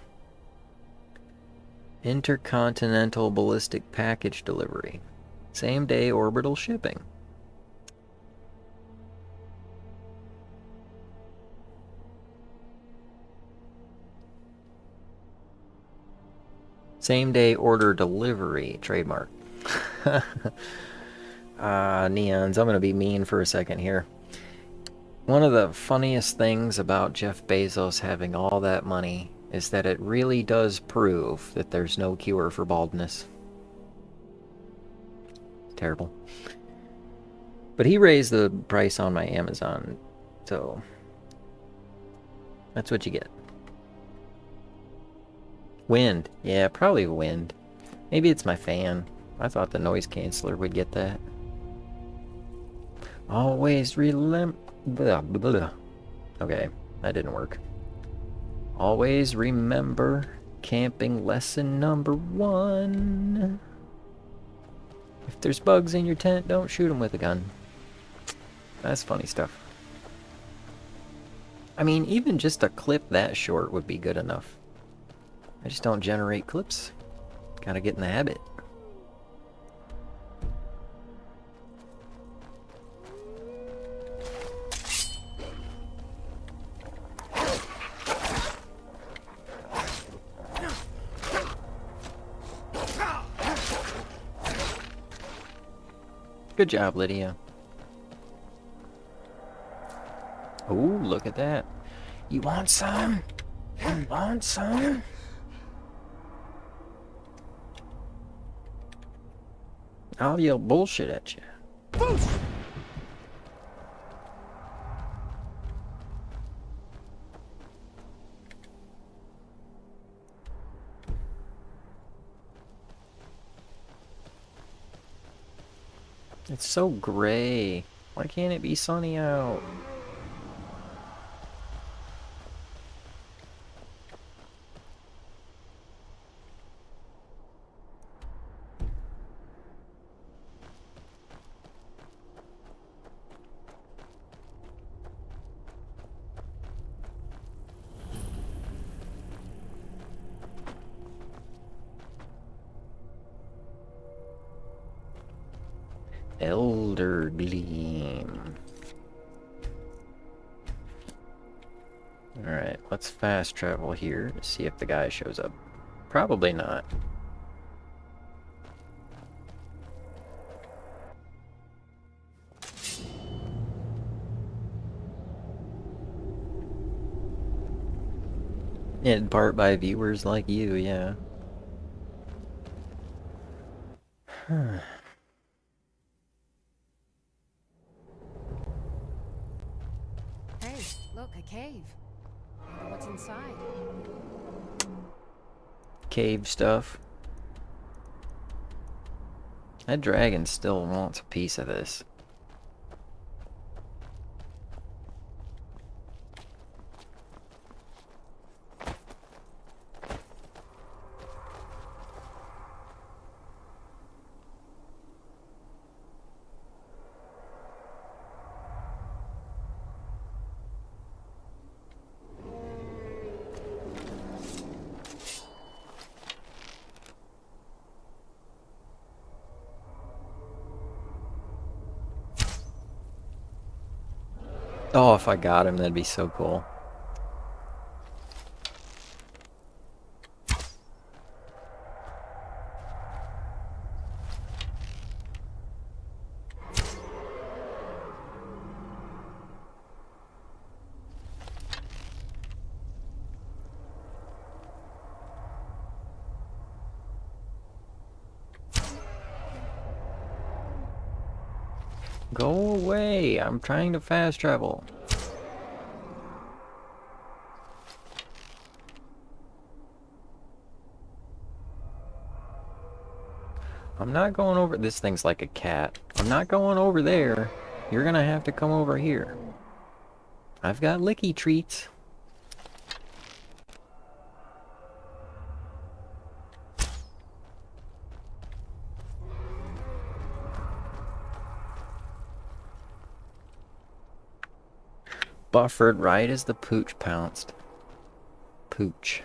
Intercontinental ballistic package delivery. Same-day orbital shipping. Same-day order delivery. Trademark. Neons. I'm going to be mean for a second here. One of the funniest things about Jeff Bezos having all that money is that it really does prove that there's no cure for baldness. Terrible. But he raised the price on my Amazon, so That's what you get. Wind. Yeah, probably wind. Maybe it's my fan. I thought the noise canceller would get that. Always remember... Okay, that didn't work. Always remember camping lesson number 1. If there's bugs in your tent, don't shoot them with a gun. That's funny stuff. I mean, even just a clip that short would be good enough. I just don't generate clips. Gotta get in the habit. Good job, Lydia. Oh, look at that. You want some? You want some? I'll yell bullshit at you. It's so gray. Why can't it be sunny out? Elder Gleam. Alright, let's fast travel here to see if the guy shows up. Probably not. In part by viewers like you, yeah. Huh. Hey, look, a cave. Wonder what's inside. Cave stuff. That dragon still wants a piece of this. Oh, if I got him, that'd be so cool. Go away! I'm trying to fast travel. I'm not going over... This thing's like a cat. I'm not going over there. You're gonna have to come over here. I've got licky treats. Buffered right as the pooch pounced. Pooch.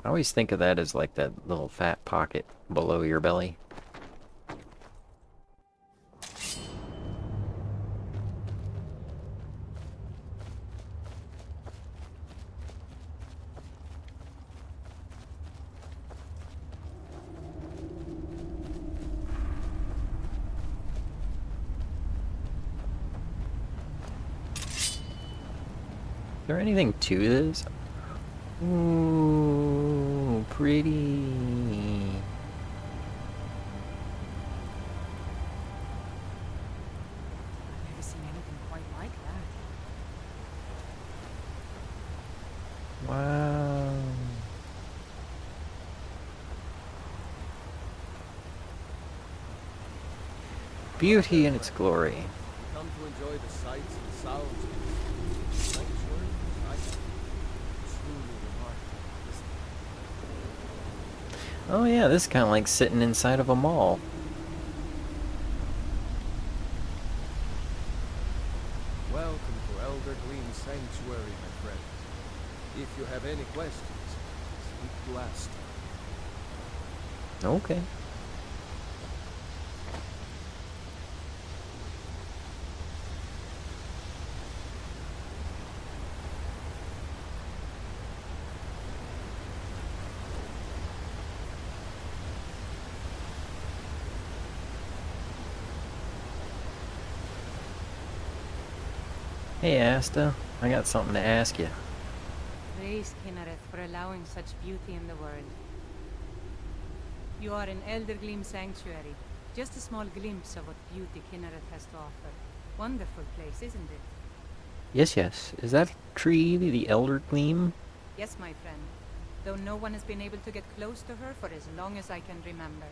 I always think of that as like that little fat pocket below your belly. Is there anything to this? Ooh, pretty. I've never seen anything quite like that. Beauty in its glory. Come to enjoy the sights and sounds of this sanctuary. Truly remarkable, isn't it? Oh yeah, this is kind of like sitting inside of a mall. Welcome to Eldergleam Sanctuary, my friend. If you have any questions, speak to Ashton. Okay. Hey Asta, I got something to ask you. Praise Kinnereth for allowing such beauty in the world. You are in Eldergleam Sanctuary. Just a small glimpse of what beauty Kinnereth has to offer. Wonderful place, isn't it? Yes, yes. Is that tree the Elder Gleam? Yes, my friend. Though no one has been able to get close to her for as long as I can remember.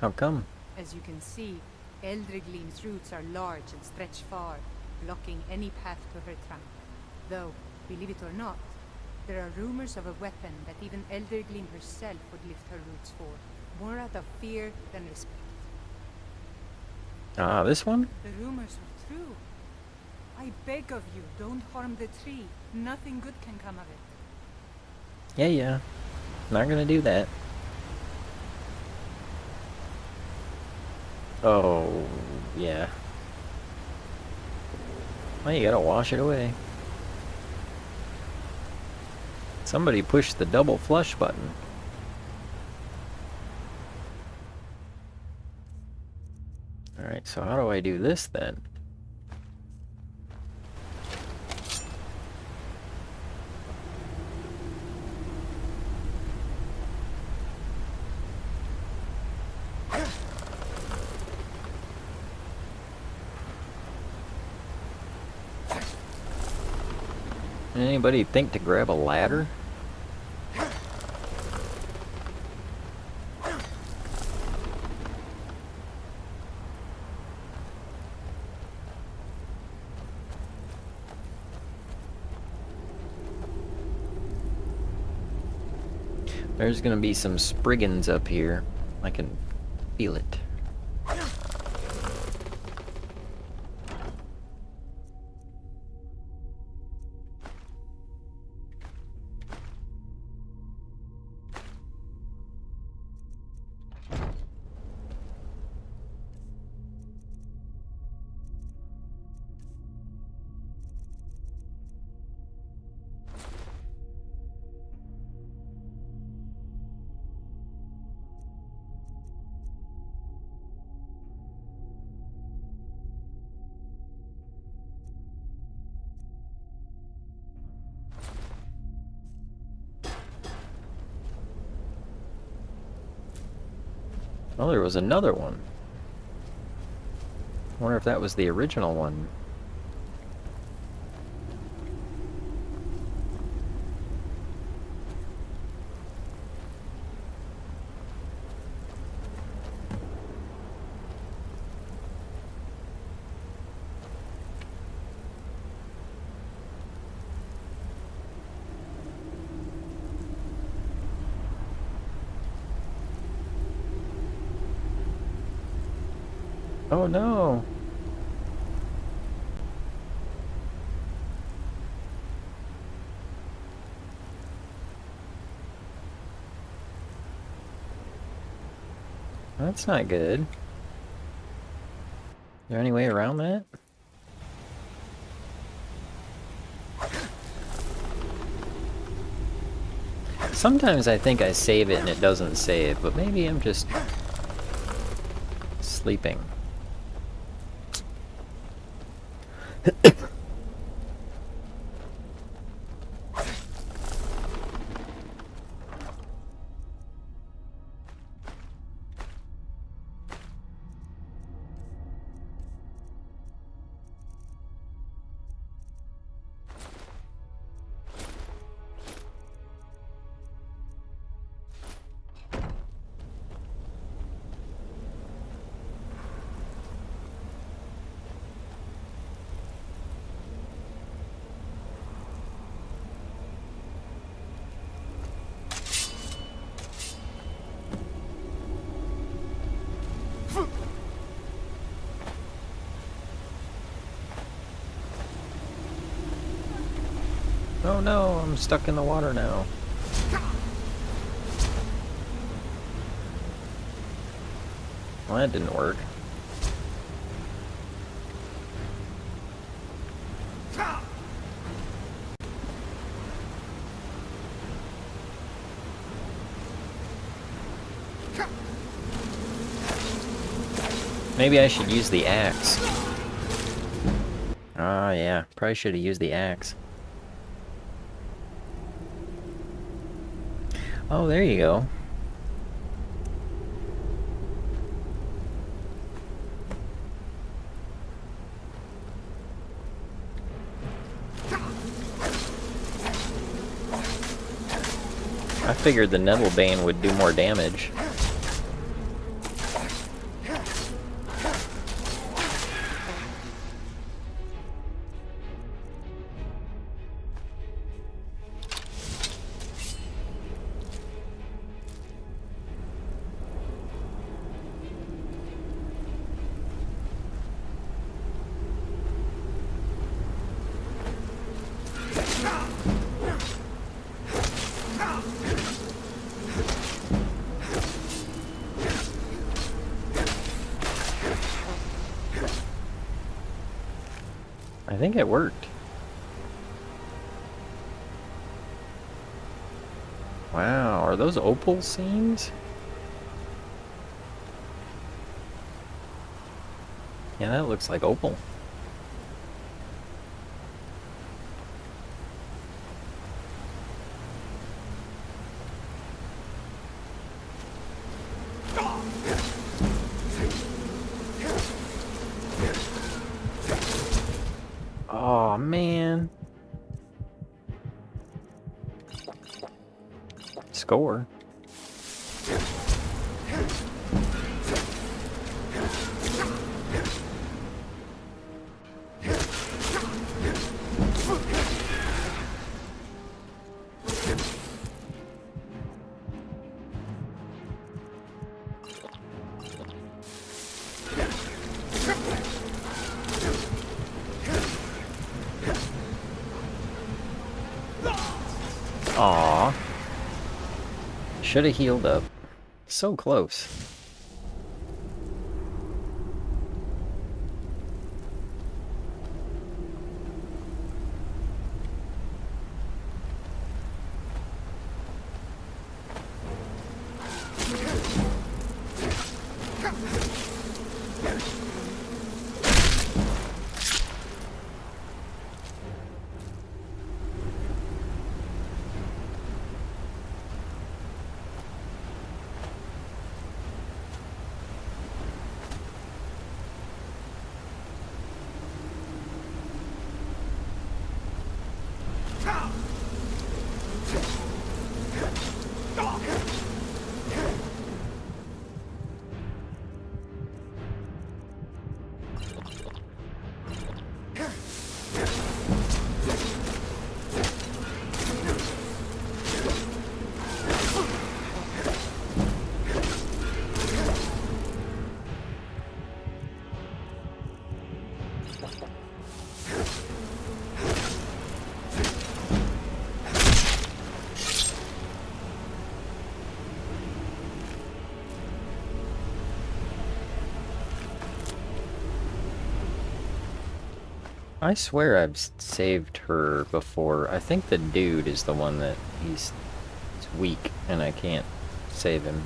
How come? As you can see, Eldergleam's roots are large and stretch far, blocking any path to her trunk. Though, believe it or not, there are rumors of a weapon that even Eldergleam herself would lift her roots for, more out of fear than respect. Ah, this one? The rumors are true. I beg of you, don't harm the tree. Nothing good can come of it. Yeah. Not gonna do that. Oh, yeah. Well, you gotta wash it away. Somebody pushed the double flush button. Alright, so how do I do this then? Anybody think to grab a ladder? There's gonna be some spriggans up here. I can feel it. Oh, there was another one. I wonder if that was the original one. Oh no! That's not good. Is there any way around that? Sometimes I think I save it and it doesn't save, but maybe I'm just sleeping. Oh no, I'm stuck in the water now. Well, that didn't work. Maybe I should use the axe. Ah, yeah. Probably should have used the axe. Oh, there you go. I figured the Nettlebane would do more damage. I think it worked. Wow, are those opal seams? Yeah, that looks like opal. Oh man. Score. Aww. Should have healed up. So close. I swear I've saved her before. I think the dude is the one that he's weak and I can't save him.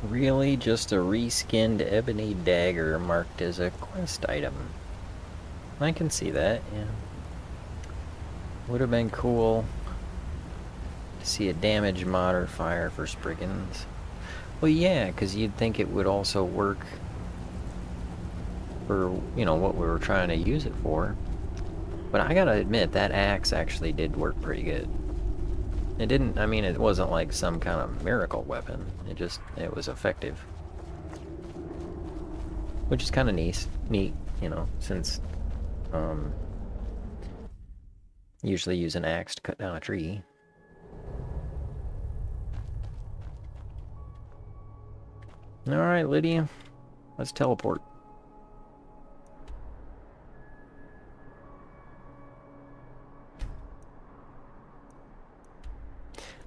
Really, just a reskinned ebony dagger marked as a quest item. I can see that, yeah. Would have been cool to see a damage modifier for Spriggans. Well, yeah, because you'd think it would also work for, you know, what we were trying to use it for. But I gotta admit, that axe actually did work pretty good. It didn't, I mean, it wasn't like some kind of miracle weapon. It was effective. which is kind of neat, you know, since usually use an axe to cut down a tree. Alright, Lydia, let's teleport.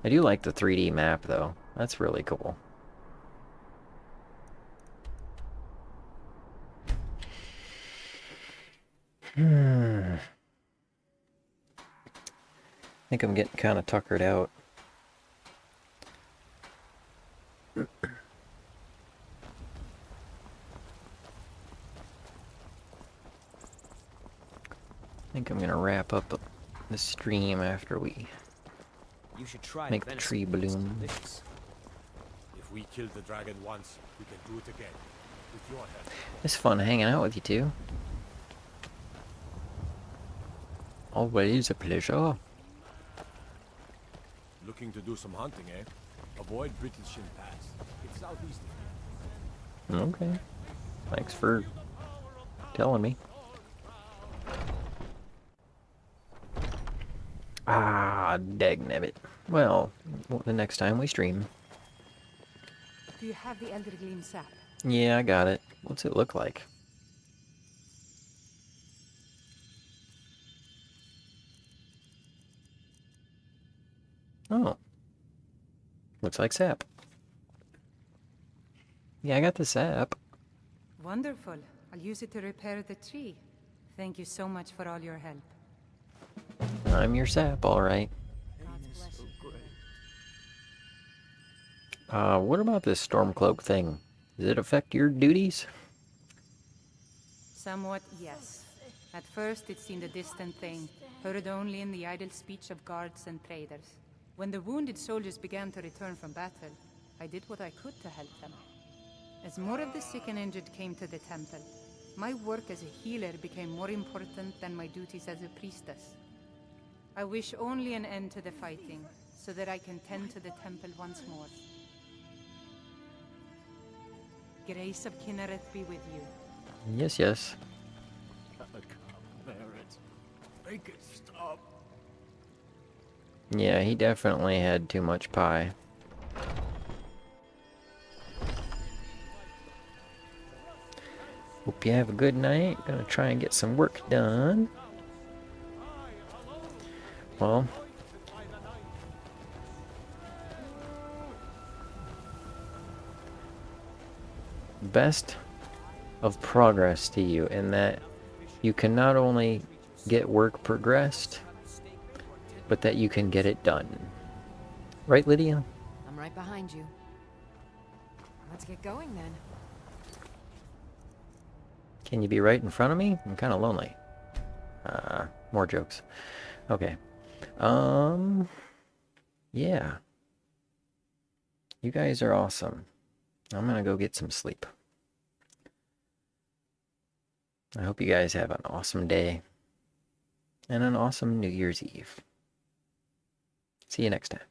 I do like the 3D map, though. That's really cool. I think I'm getting kind of tuckered out. I think I'm going to wrap up the stream after we You should try make the tree bloom. If we killed the dragon once, we can do it again. With your help. It's fun hanging out with you two. Always a pleasure. Looking to do some hunting, eh? Avoid Brittleshin Pass. It's southeast of here. Okay. Thanks for telling me. Ah, dagnabbit. Well, the next time we stream. Do you have the Eldergleam sap? Yeah, I got it. What's it look like? Oh. Looks like sap. Yeah, I got the sap. Wonderful. I'll use it to repair the tree. Thank you so much for all your help. I'm your sap, alright. What about this Stormcloak thing? Does it affect your duties? Somewhat, yes. At first it seemed a distant thing, heard only in the idle speech of guards and traders. When the wounded soldiers began to return from battle, I did what I could to help them. As more of the sick and injured came to the temple, my work as a healer became more important than my duties as a priestess. I wish only an end to the fighting, so that I can tend to the temple once more. Grace of Kinnereth be with you. Yes, yes. I can't bear it. Make it stop. Yeah, he definitely had too much pie. Hope you have a good night. Gonna try and get some work done. Well, best of progress to you in that you can not only get work progressed, but that you can get it done. Right, Lydia? I'm right behind you. Let's get going then. Can you be right in front of me? I'm kind of lonely. More jokes. Okay. Yeah. You guys are awesome. I'm gonna go get some sleep. I hope you guys have an awesome day and an awesome New Year's Eve. See you next time.